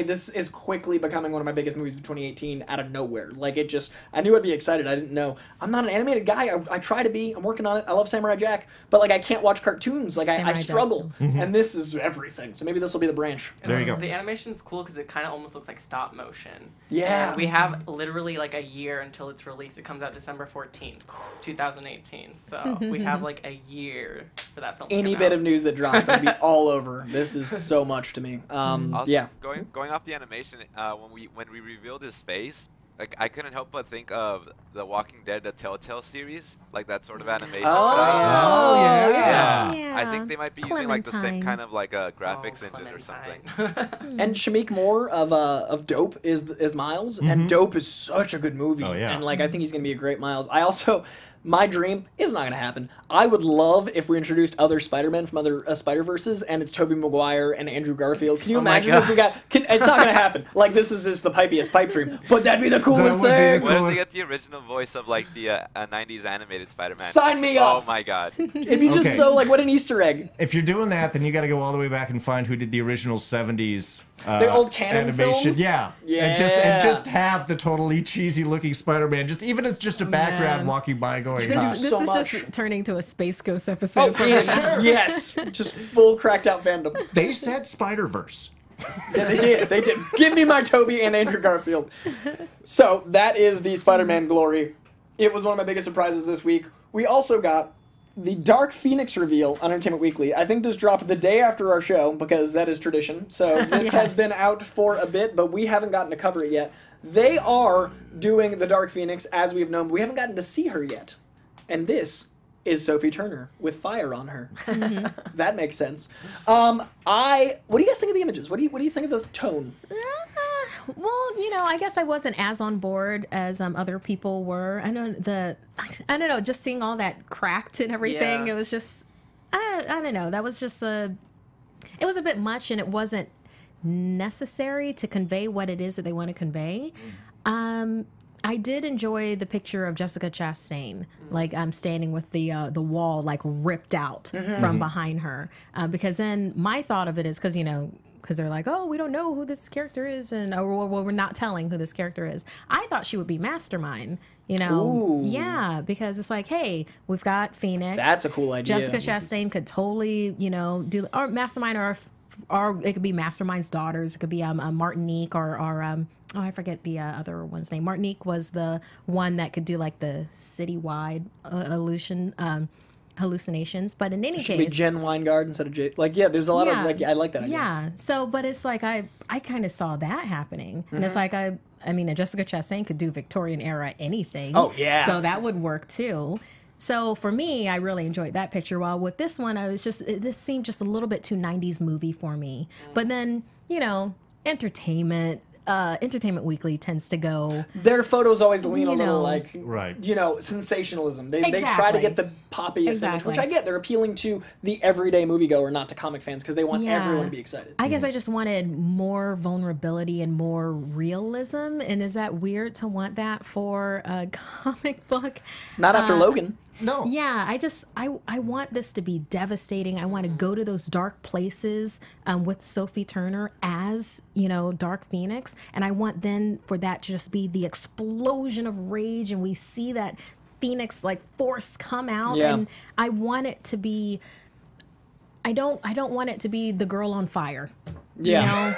This is quickly becoming one of my biggest movies of 2018 out of nowhere. Like, it just, I knew I'd be excited. I didn't know. I'm not an animated guy. I try to be. I'm working on it. I love Samurai Jack. But, like, I can't watch cartoons. Like, I struggle. And this is everything. So maybe this will be the branch. There you go. The animation's cool because it kind of almost looks like stop motion. Yeah. And we have literally, like, a year until it's released. It comes out December 14th, 2018. So we have, like, a year for that film to Any come bit out. of news that drops, I'd be all over. This is so much to me. Also, going off the animation, when we revealed his face, like, I couldn't help but think of The Walking Dead, the Telltale series, like that sort of animation style. Yeah. I think they might be using like the same kind of like a graphics engine or something. And Shamik Moore of Dope is Miles, and Dope is such a good movie. Oh, yeah. And like, I think he's gonna be a great Miles. I also, my dream is not gonna happen. I would love if we introduced other Spider-Men from other Spider-Verses, and it's Tobey Maguire and Andrew Garfield. Can you imagine if we got? It's not gonna happen. Like, this is just the pipiest pipe dream, but that'd be the coolest thing. What if they get the original voice of like the 90s animated Spider-Man? Sign me up. Oh my god. It'd be just so like, what an Easter egg. If you're doing that, then you got to go all the way back and find who did the original 70s The old canon animation. films? Yeah. And just have the totally cheesy looking Spider-Man. Just even as just a background walking by going, This so is much. just turning to a Space Ghost episode. Oh, yeah, yes, just full cracked out fandom. They said Spider-Verse. Yeah, they did. They did. Give me my Toby and Andrew Garfield. So that is the Spider-Man glory. It was one of my biggest surprises this week. We also got the Dark Phoenix reveal on Entertainment Weekly. I think this dropped the day after our show because that is tradition. So this has been out for a bit, but we haven't gotten to cover it yet. They are doing the Dark Phoenix as we've known, but we haven't gotten to see her yet. And this is Sophie Turner with fire on her. That makes sense. What do you guys think of the images? What do you think of the tone? Well, you know, I guess I wasn't as on board as other people were. I don't know, just seeing all that cracked and everything. Yeah. It was just, I don't know. That was just it was a bit much, and it wasn't necessary to convey what it is that they want to convey. I did enjoy the picture of Jessica Chastain, like standing with the wall like ripped out from behind her, because then my thought of it is because they're like, oh, we don't know who this character is, and or we're not telling who this character is. I thought she would be Mastermind, Ooh. Yeah, because it's like, hey, we've got Phoenix. That's a cool idea. Jessica Chastain could totally, do or Mastermind, or it could be Mastermind's daughters. It could be Martinique or I forget the other one's name. Martinique was the one that could do like the citywide illusion. hallucinations. But in any It should be case, Jen Weingard instead of J. Like, yeah, there's a lot of like. I like that idea. Yeah. So, but it's like I kind of saw that happening, and it's like I mean, Jessica Chastain could do Victorian era anything. Oh yeah. So that would work too. So for me, I really enjoyed that picture. While with this one, this seemed just a little bit too 90s movie for me. But then, you know, Entertainment Weekly tends to go. Their photos always lean a little right. you know, sensationalism. They try to get the poppiest image, which I get. They're appealing to the everyday moviegoer, not to comic fans, because they want everyone to be excited. I guess I just wanted more vulnerability and more realism. And is that weird to want that for a comic book? Not after Logan. No. Yeah, I want this to be devastating. I want to go to those dark places with Sophie Turner as, you know, Dark Phoenix. And I want then for that to just be the explosion of rage, and we see that Phoenix like force come out. Yeah. And I want it to be, I don't want it to be the girl on fire. Yeah. You know?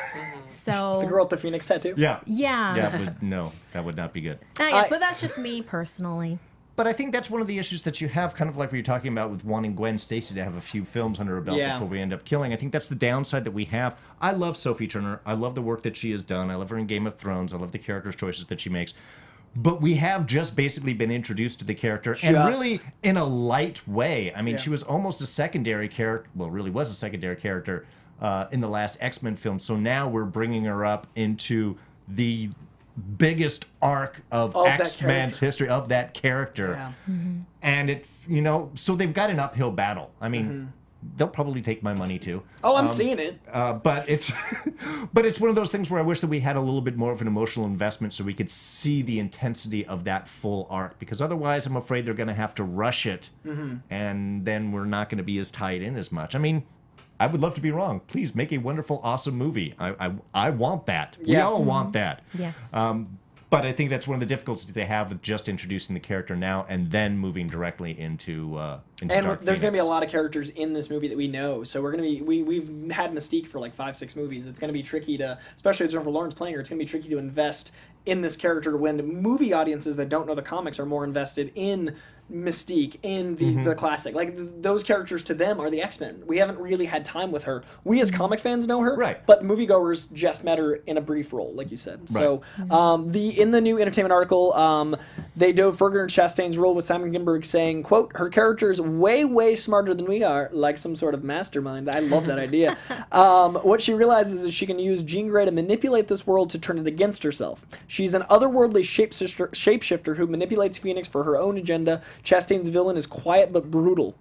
So the girl with the Phoenix tattoo? Yeah. Yeah. Yeah, but no, that would not be good. Yes, but that's just me personally. But I think that's one of the issues that you have, kind of like what you're talking about with wanting Gwen Stacey to have a few films under her belt before we end up killing. I think that's the downside that we have. I love Sophie Turner. I love the work that she has done. I love her in Game of Thrones. I love the character choices that she makes. But we have just basically been introduced to the character, and really in a light way. I mean, she was almost a secondary character, well, really was a secondary character in the last X-Men film. So now we're bringing her up into the biggest arc of X-Men's history of that character. Yeah. And it, you know, so they've got an uphill battle. I mean, they'll probably take my money too. Oh, I'm seeing it. But it's but it's one of those things where I wish that we had a little bit more of an emotional investment so we could see the intensity of that full arc, because otherwise I'm afraid they're going to have to rush it, and then we're not going to be as tied in as much. I mean, I would love to be wrong. Please make a wonderful, awesome movie. I want that. We all want that. Yes. But I think that's one of the difficulties they have with just introducing the character now and then moving directly into Dark there's going to be a Phoenix. lot of characters in this movie that we know. So we're going to be we've had Mystique for like 5-6 movies. It's going to be tricky to, especially with Jennifer Lawrence playing her, it's going to be tricky to invest in this character when movie audiences that don't know the comics are more invested in Mystique, in the classic. Like, those characters to them are the X-Men. We haven't really had time with her. We as comic fans know her, right? But moviegoers just met her in a brief role, like you said. Right. So in the new Entertainment article, they dove further into Chastain's role with Simon Kinberg saying, quote, "Her character is way smarter than we are, like some sort of mastermind." I love that idea. What she realizes is she can use Jean Grey to manipulate this world to turn it against herself. She's an otherworldly shapeshifter who manipulates Phoenix for her own agenda. Chastain's villain is quiet but brutal.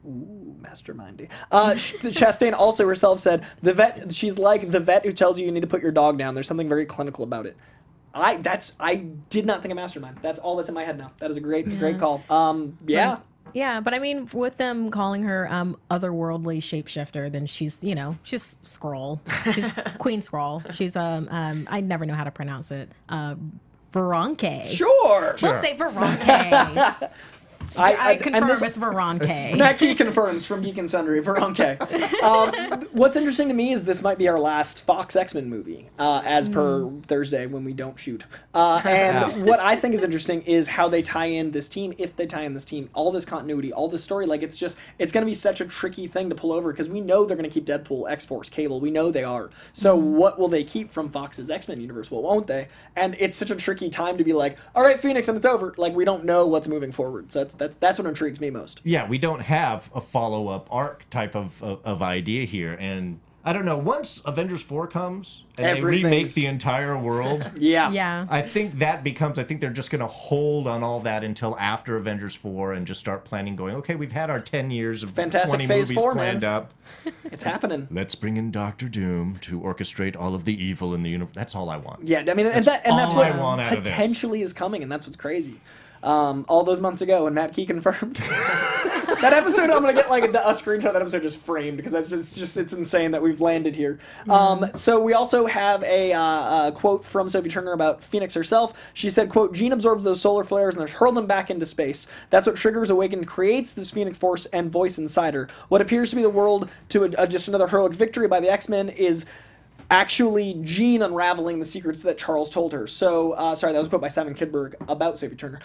Ooh, mastermindy. Chastain also herself said, she's like the vet who tells you need to put your dog down. There's something very clinical about it. I did not think of mastermind. That's all that's in my head now. That is a great call. Yeah, but I mean, with them calling her otherworldly shapeshifter, then she's Skrull. She's Queen Skrull. She's I never know how to pronounce it. Veronke. Sure. We'll say Veronke. I confirm it's Veronke. Matt Key confirms from Geek and Sundry, Veronke. What's interesting to me is this might be our last Fox X-Men movie, as per Thursday when we don't shoot. And what I think is interesting is how they tie in this team, if they tie in this team, all this continuity, all this story. Like, it's going to be such a tricky thing to pull over, because we know they're going to keep Deadpool, X-Force, Cable. We know they are. So what will they keep from Fox's X-Men universe? What won't they? And it's such a tricky time to be like, all right, Phoenix, and it's over. Like, we don't know what's moving forward. So that's what intrigues me most. Yeah, we don't have a follow-up arc type of idea here, and I don't know, once Avengers 4 comes and they remake the entire world, I think they're just going to hold on all that until after Avengers 4 and just start planning, going, okay, we've had our 10 years of Fantastic 20 Phase movies 4, planned man. up. It's happening. Let's bring in Doctor Doom to orchestrate all of the evil in the universe. That's all I want. Yeah, I mean, that's what I want out of this. Potentially is coming, and that's what's crazy. All those months ago, when Matt Key confirmed that episode, I'm gonna get like a screenshot of that episode just framed, because that's just it's insane that we've landed here. So we also have a quote from Sophie Turner about Phoenix herself. She said, quote, "Jean absorbs those solar flares and hurls them back into space. That's what triggers Awakened, creates this Phoenix Force and voice inside her. What appears to be the world to just another heroic victory by the X-Men is actually Jean unraveling the secrets that Charles told her." So, sorry, that was a quote by Simon Kinberg about Sophie Turner.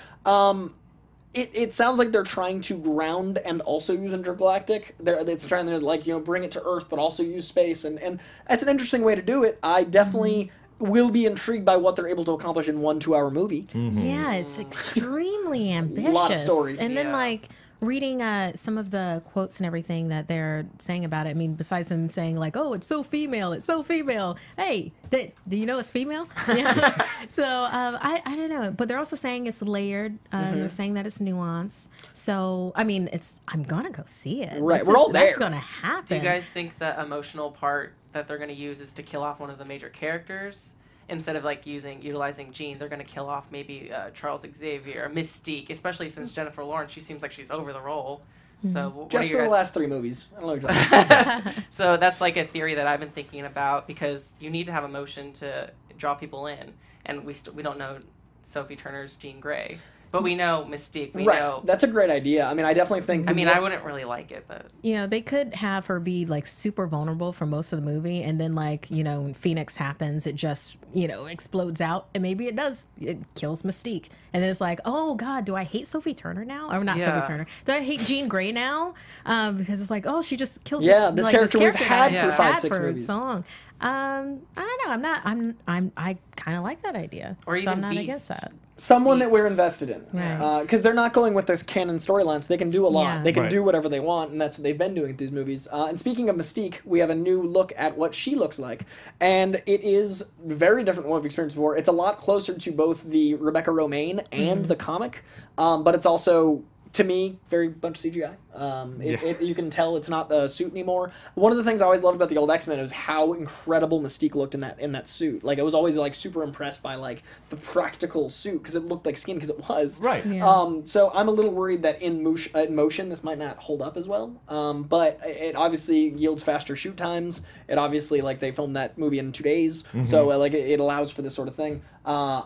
it sounds like they're trying to ground and also use intergalactic. It's trying to like bring it to Earth, but also use space, and that's an interesting way to do it. I definitely will be intrigued by what they're able to accomplish in 1 2-hour movie. Yeah, it's extremely ambitious. A lot of story. And then like reading some of the quotes and everything that they're saying about it. I mean, besides them saying like, "Oh, it's so female, it's so female." Hey, do you know it's female? Yeah. So I don't know, but they're also saying it's layered. They're saying that it's nuanced. So I mean, I'm gonna go see it. Right, we're all there. That's gonna happen. Do you guys think the emotional part that they're gonna use is to kill off one of the major characters? Instead of like utilizing Jean, they're gonna kill off maybe Charles Xavier, Mystique, especially since Jennifer Lawrence, she seems like she's over the role. So just for the last 3 movies. I don't know what you're talking about. So that's like a theory that I've been thinking about, because you need to have emotion to draw people in, and we don't know Sophie Turner's Jean Grey. But we know Mystique. We know. That's a great idea. I mean, I definitely think... I wouldn't really like it, but... They could have her be, like, super vulnerable for most of the movie, and then, like, when Phoenix happens, it just, explodes out, and maybe it kills Mystique. And then it's like, oh, God, do I hate Sophie Turner now? Or not Sophie Turner. Do I hate Jean Grey now? Because it's like, oh, she just killed this character we've had for 5-6 movies. Song. I don't know. I kind of like that idea. Or even so I'm not Beast. against that. Someone that we're invested in. Right. Because they're not going with this canon storyline, so they can do a lot. Yeah. They can do whatever they want, and that's what they've been doing with these movies. And speaking of Mystique, we have a new look at what she looks like. And it is very different than what we've experienced before. It's a lot closer to both the Rebecca Romijn and the comic, but it's also... to me, very bunch of CGI. You can tell it's not the suit anymore. One of the things I always loved about the old X-Men was how incredible Mystique looked in that suit. Like, I was always like super impressed by like the practical suit because it looked like skin because it was. Right. Yeah. So I'm a little worried that in motion this might not hold up as well. But it obviously yields faster shoot times. It obviously they filmed that movie in 2 days, so it allows for this sort of thing. I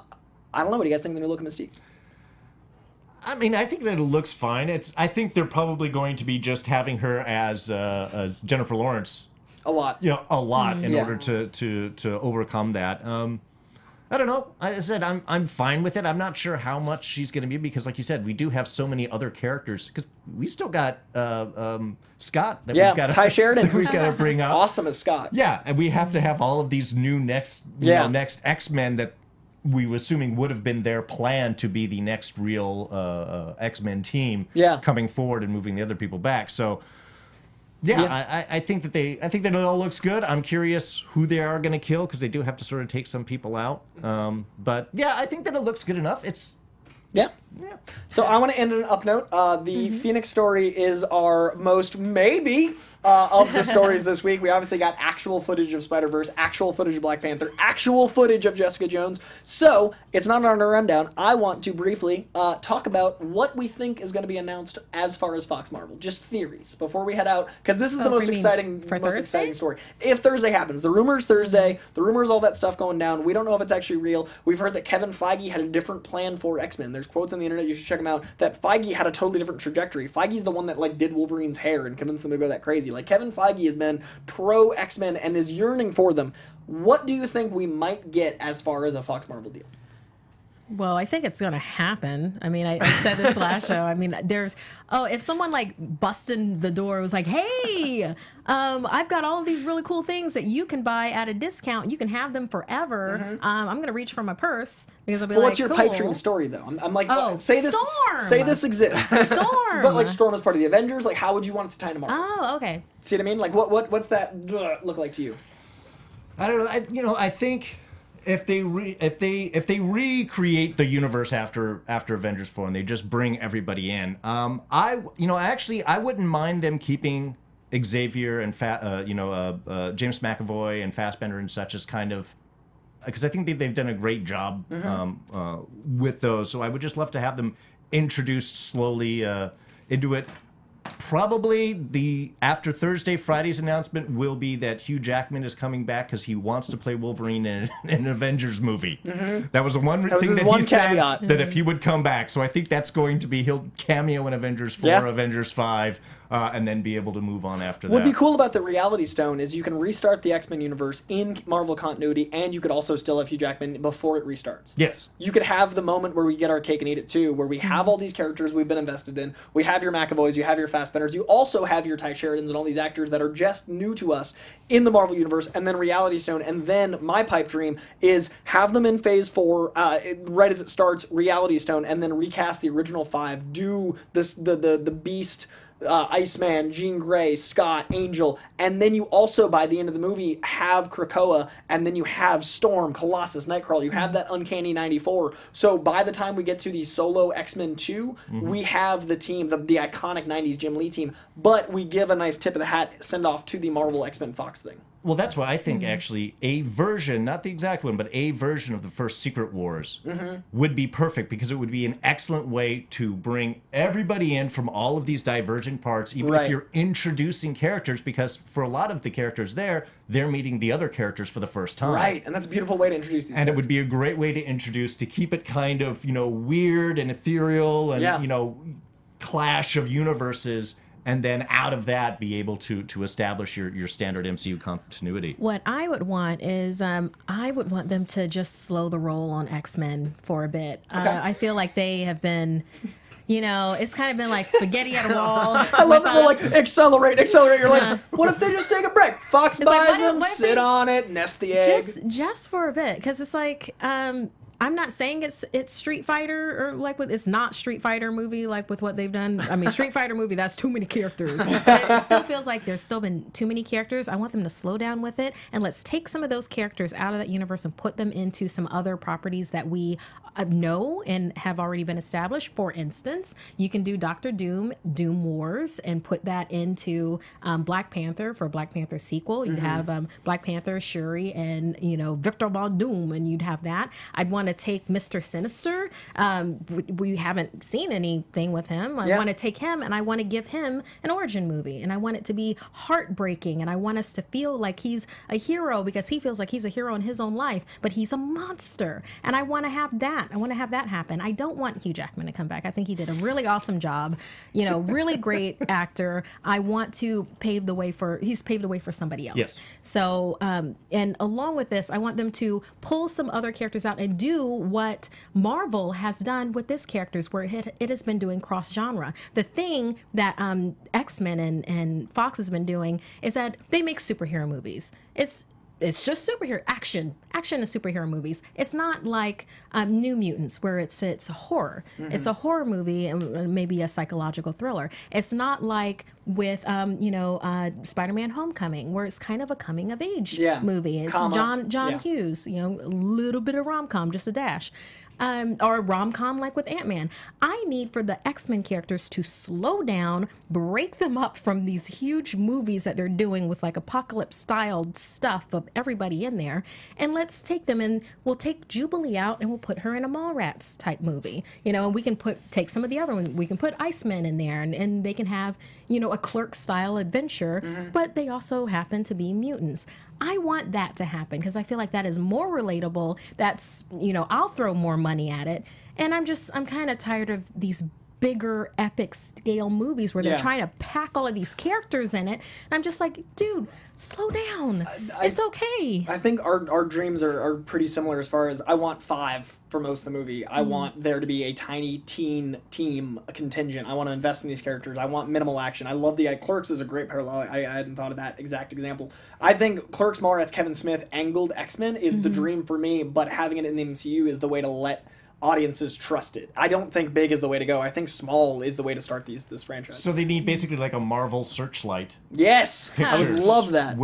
don't know. What do you guys think of the new look of Mystique? I mean, I think that it looks fine. I think they're probably going to be just having her as Jennifer Lawrence. A lot. A lot in order to overcome that. I don't know. I said I'm fine with it. I'm not sure how much she's going to be because, like you said, we do have so many other characters. Because we still got Scott. That we've got Ty Sheridan, who's got to bring up. Awesome as Scott. Yeah, and we have to have all of these new next X-Men that we were assuming would have been their plan to be the next real X-Men team coming forward and moving the other people back. So, I think that it all looks good. I'm curious who they are going to kill because they do have to sort of take some people out. But yeah, I think that it looks good enough. Yeah. So I want to end on an up note. The Phoenix story is our most maybe of the stories this week. We obviously got actual footage of Spider-Verse, actual footage of Black Panther, actual footage of Jessica Jones. So it's not on our rundown. I want to briefly talk about what we think is going to be announced as far as Fox Marvel. Just theories before we head out, because this is the most exciting story. If Thursday happens, the rumors Thursday, the rumors, all that stuff going down. We don't know if it's actually real. We've heard that Kevin Feige had a different plan for X-Men. There's quotes on the internet, you should check them out, that Feige had a totally different trajectory. Feige's the one that did Wolverine's hair and convinced them to go that crazy. Kevin Feige has been pro X-Men and is yearning for them. What do you think we might get as far as a Fox Marvel deal? Well, I think it's going to happen. I mean, I said this last show. I mean, if someone busted the door was like, hey, I've got all of these really cool things that you can buy at a discount. You can have them forever. I'm going to reach for my purse because I'll be what's your pipe dream story though? I'm like, say this exists. Storm. But Storm is part of the Avengers. How would you want it to tie into Marvel? Oh, okay. See what I mean? What's that look like to you? I don't know. I think if they recreate the universe after Avengers 4 and they just bring everybody in, I wouldn't mind them keeping Xavier and James McAvoy and Fassbender and such as kind of, because I think they've done a great job with those. So I would just love to have them introduced slowly into it Probably after Thursday, Friday's announcement will be that Hugh Jackman is coming back because he wants to play Wolverine in an Avengers movie. That was the one thing that he said, that if he would come back. So I think that's going to be, he'll cameo in Avengers 4, Avengers 5, and then be able to move on after that. What'd be cool about the Reality Stone is you can restart the X-Men universe in Marvel continuity, and you could also still have Hugh Jackman before it restarts. Yes. You could have the moment where we get our cake and eat it too, where we have all these characters we've been invested in. We have your McAvoys, you have your Fassbenders, you also have your Ty Sheridans and all these actors that are just new to us in the Marvel universe, and then Reality Stone, and then my pipe dream is have them in Phase 4 right as it starts, Reality Stone, and then recast the original 5, do this the Beast, Iceman, Jean Grey, Scott, Angel, and then you also, by the end of the movie, have Krakoa, and then you have Storm, Colossus, Nightcrawler. You have that Uncanny 94. So by the time we get to the solo X-Men 2, we have the team, the iconic 90s Jim Lee team, but we give a nice tip of the hat send-off to the Marvel X-Men Fox thing. Well, that's why I think actually a version, not the exact one, but a version of the first Secret Wars would be perfect, because it would be an excellent way to bring everybody in from all of these divergent parts, even if you're introducing characters, because for a lot of the characters there, they're meeting the other characters for the first time. Right, and that's a beautiful way to introduce these characters. It would be a great way to introduce, to keep it kind of, weird and ethereal and, clash of universes. And then out of that, be able to establish your standard MCU continuity. What I would want is I would want them to just slow the roll on X-Men for a bit. I feel like they have been, it's kind of been like spaghetti at a wall. I love that we're like, accelerate. You're like, what if they just take a break? Fox buys them, sit on it, nest the egg. Just for a bit, because it's like... I'm not saying it's Street Fighter, or it's not Street Fighter movie like with what they've done. I mean, Street Fighter movie, that's too many characters. But it still feels like there's still been too many characters. I want them to slow down with it, and let's take some of those characters out of that universe and put them into some other properties that we know and have already been established. For instance, you can do Doctor Doom, Doom Wars, and put that into Black Panther for a Black Panther sequel. You'd have Black Panther, Shuri, and Victor Von Doom, and you'd have that. I'd want to take Mr. Sinister. We haven't seen anything with him. I want to take him, and I want to give him an origin movie, and I want it to be heartbreaking, and I want us to feel like he's a hero because he feels like he's a hero in his own life, but he's a monster, and I want to have that. I want to have that happen. I don't want Hugh Jackman to come back. I think he did a really awesome job. Really great actor. I want to he's paved the way for somebody else. Yes. So, and along with this, I want them to pull some other characters out and do what Marvel has done with this characters, where it has been doing cross-genre. The thing that X-Men and Fox has been doing is that they make superhero movies. It's just superhero action and superhero movies. It's not like New Mutants, where it's a horror. It's a horror movie and maybe a psychological thriller. It's not like with Spider-Man: Homecoming, where it's kind of a coming of age movie. It's John Hughes, a little bit of rom-com, just a dash. Or a rom-com like with Ant-Man. I need for the X-Men characters to slow down, break them up from these huge movies that they're doing with like apocalypse-styled stuff of everybody in there, and let's take them and we'll take Jubilee out and we'll put her in a Mallrats type movie. And we can take some of the other ones. We can put Iceman in there, and they can have, a Clerk-style adventure, but they also happen to be mutants. I want that to happen because I feel like that is more relatable. That's, I'll throw more money at it. And I'm kind of tired of these bigger epic scale movies where they're trying to pack all of these characters in it. And I'm just like, dude, slow down. It's okay. I think our dreams are pretty similar as far as I want 5 for most of the movie. I want there to be a tiny teen team, a contingent. I want to invest in these characters. I want minimal action. I love the Clerks is a great parallel. I hadn't thought of that exact example. I think Clerks, Mallrats, Kevin Smith, angled X-Men is the dream for me, but having it in the MCU is the way to let audiences trust it. I don't think big is the way to go. I think small is the way to start this franchise. So they need basically like a Marvel Searchlight. Yes, I would love that.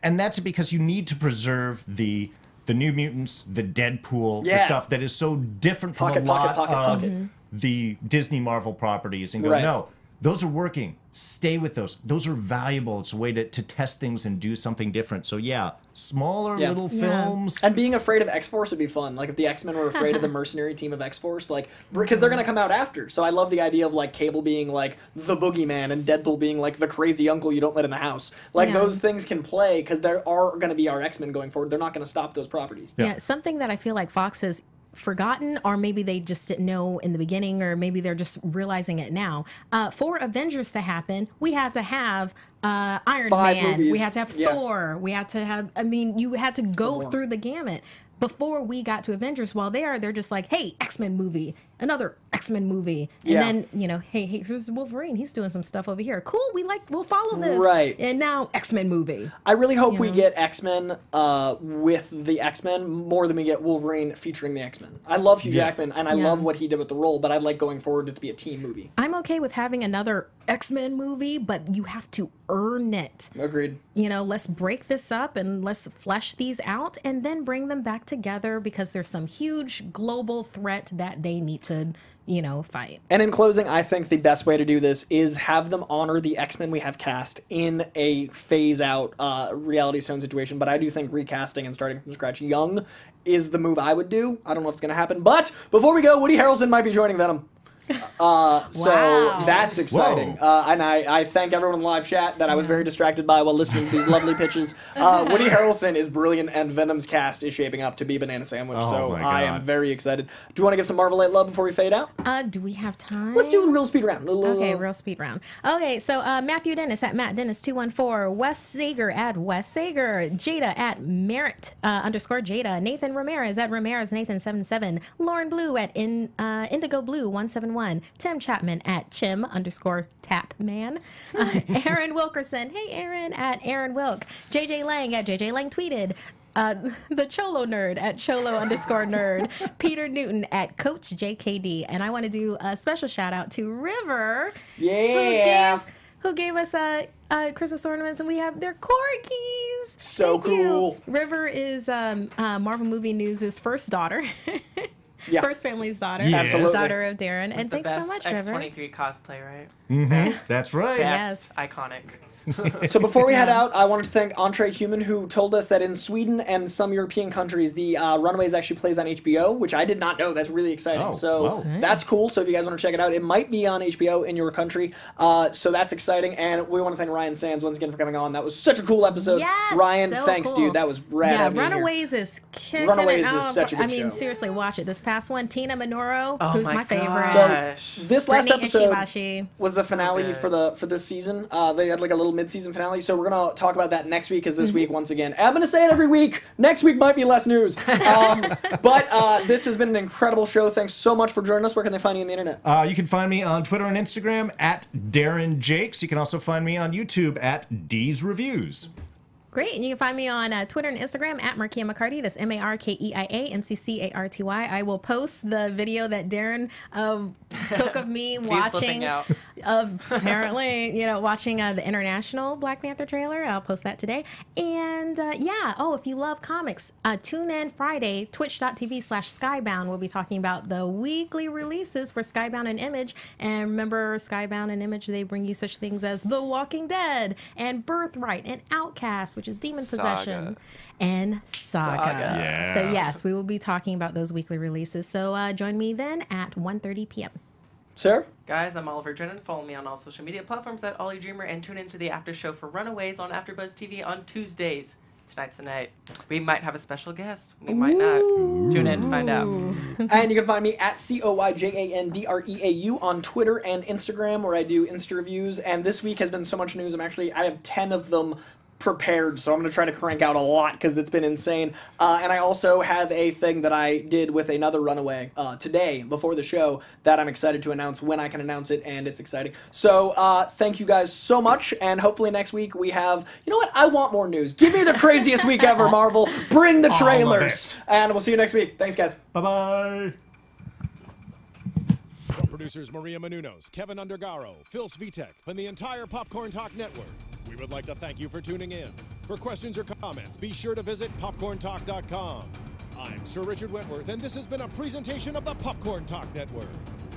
And that's because you need to preserve the New Mutants, the Deadpool, the stuff that is so different from a lot of the Disney Marvel properties, and go, no, those are working. Stay with those. Those are valuable. It's a way to test things and do something different. So yeah, smaller little films. And being afraid of X-Force would be fun. Like if the X-Men were afraid of the mercenary team of X-Force, like, because they're going to come out after. So I love the idea of like Cable being like the boogeyman and Deadpool being like the crazy uncle you don't let in the house. Like those things can play because there are going to be our X-Men going forward. They're not going to stop those properties. Yeah, something that I feel like Fox has forgotten, or maybe they just didn't know in the beginning, or maybe they're just realizing it now. For Avengers to happen, we had to have Iron Man, we had to have Thor, we had to have, I mean, you had to go through the gamut before we got to Avengers. While they're just like, hey, X-Men movie, another X-Men movie, and then, you know, hey, here's Wolverine, he's doing some stuff over here, cool, we'll follow this, and now X-Men movie. I really hope we get X-Men with the X-Men more than we get Wolverine featuring the X-Men. I love Hugh Jackman, and I love what he did with the role, but I'd like going forward to be a team movie. I'm okay with having another X-Men movie, but you have to earn it. Agreed. You know, let's break this up and let's flesh these out and then bring them back together, because there's some huge global threat that they need to, you know, fight. And in closing, I think the best way to do this is have them honor the X-Men we have cast in a phase-out Reality Stone situation. But I do think recasting and starting from scratch young is the move I would do. I don't know if it's going to happen. But before we go, Woody Harrelson might be joining Venom. So that's exciting. And I thank everyone in live chat that I was very distracted by while listening to these lovely pitches. Woody Harrelson is brilliant, and Venom's cast is shaping up to be Banana Sandwich. So I am very excited. Do you want to get some Marvelite love before we fade out? Do we have time? Let's do a real speed round. Okay, real speed round. Okay, so Matthew Dennis at Matt Dennis 214, Wes Sager at Wes Sager, Jada at Merritt _ Jada, Nathan Ramirez at Ramirez Nathan 77, Lauren Blue at Indigo Blue 171. Tim Chapman at Chim _ Tapman, Aaron Wilkerson, hey Aaron, at Aaron Wilk, JJ Lang at JJ Lang tweeted, the Cholo Nerd at Cholo _ Nerd, Peter Newton at Coach JKD, and I want to do a special shout out to River, who gave us Christmas ornaments, and we have their corgis. So cool. River is Marvel Movie News' first daughter. First family's daughter. Absolutely. Daughter of Darren. With and thanks so much, River. X-23 cosplay, right? Mm-hmm. That's right. Yes. Iconic. So before we head out, I wanted to thank Entree Human, who told us that in Sweden and some European countries, the Runaways actually plays on HBO, which I did not know. That's really exciting. That's cool. So if you guys want to check it out, it might be on HBO in your country. So that's exciting. And we want to thank Ryan Sands once again for coming on. That was such a cool episode. Yes, Ryan, so thanks, cool. dude. That was rad. Yeah, Runaways is kicking Runaways it is out. such a good show. I mean, seriously, watch it. This past one, Tina Minoru, Oh who's my my favorite. So this last Brittany episode Ishibashi. was the finale for this season. They had like a little mid-season finale. So we're gonna talk about that next week, because this week, once again, I'm gonna say it every week. Next week might be less news. But this has been an incredible show. Thanks so much for joining us. Where can they find you on the internet? You can find me on Twitter and Instagram at Darren Jakes. You can also find me on YouTube at D's Reviews. Great. And you can find me on Twitter and Instagram at Markeia McCarty. That's MarkeiaMcCarty. I will post the video that Darren took of me watching, apparently, watching the international Black Panther trailer. I'll post that today. And if you love comics, tune in Friday, twitch.tv/Skybound. We'll be talking about the weekly releases for Skybound and Image. And remember, Skybound and Image, they bring you such things as The Walking Dead and Birthright and Outcast, which is Demon Possession, and Saga. Yeah. So yes, we will be talking about those weekly releases. So join me then at 1:30 p.m. Sir? Guys, I'm Oliver Drennan. Follow me on all social media platforms at Ollie Dreamer, and tune into the after show for Runaways on AfterBuzz TV on Tuesdays. Tonight's the night. We might have a special guest. We might not. Tune in to find out. And you can find me at COYJANDREAU on Twitter and Instagram, where I do Insta reviews. And this week has been so much news. I have 10 of them prepared, so I'm going to try to crank out a lot because it's been insane. And I also have a thing that I did with another runaway today before the show that I'm excited to announce when I can announce it, and it's exciting. So thank you guys so much, and hopefully next week we have, you know what, I want more news. Give me the craziest week ever, Marvel. Bring the trailers. And we'll see you next week. Thanks, guys. Bye-bye. From producers Maria Menounos, Kevin Undergaro, Phil Svitek, and the entire Popcorn Talk Network, we would like to thank you for tuning in. For questions or comments, be sure to visit popcorntalk.com. I'm Sir Richard Wentworth, and this has been a presentation of the Popcorn Talk Network.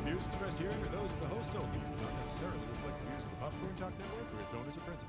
Views expressed here are those of the hosts only, not necessarily reflected. Popcorn Talk Network or its owners or friends.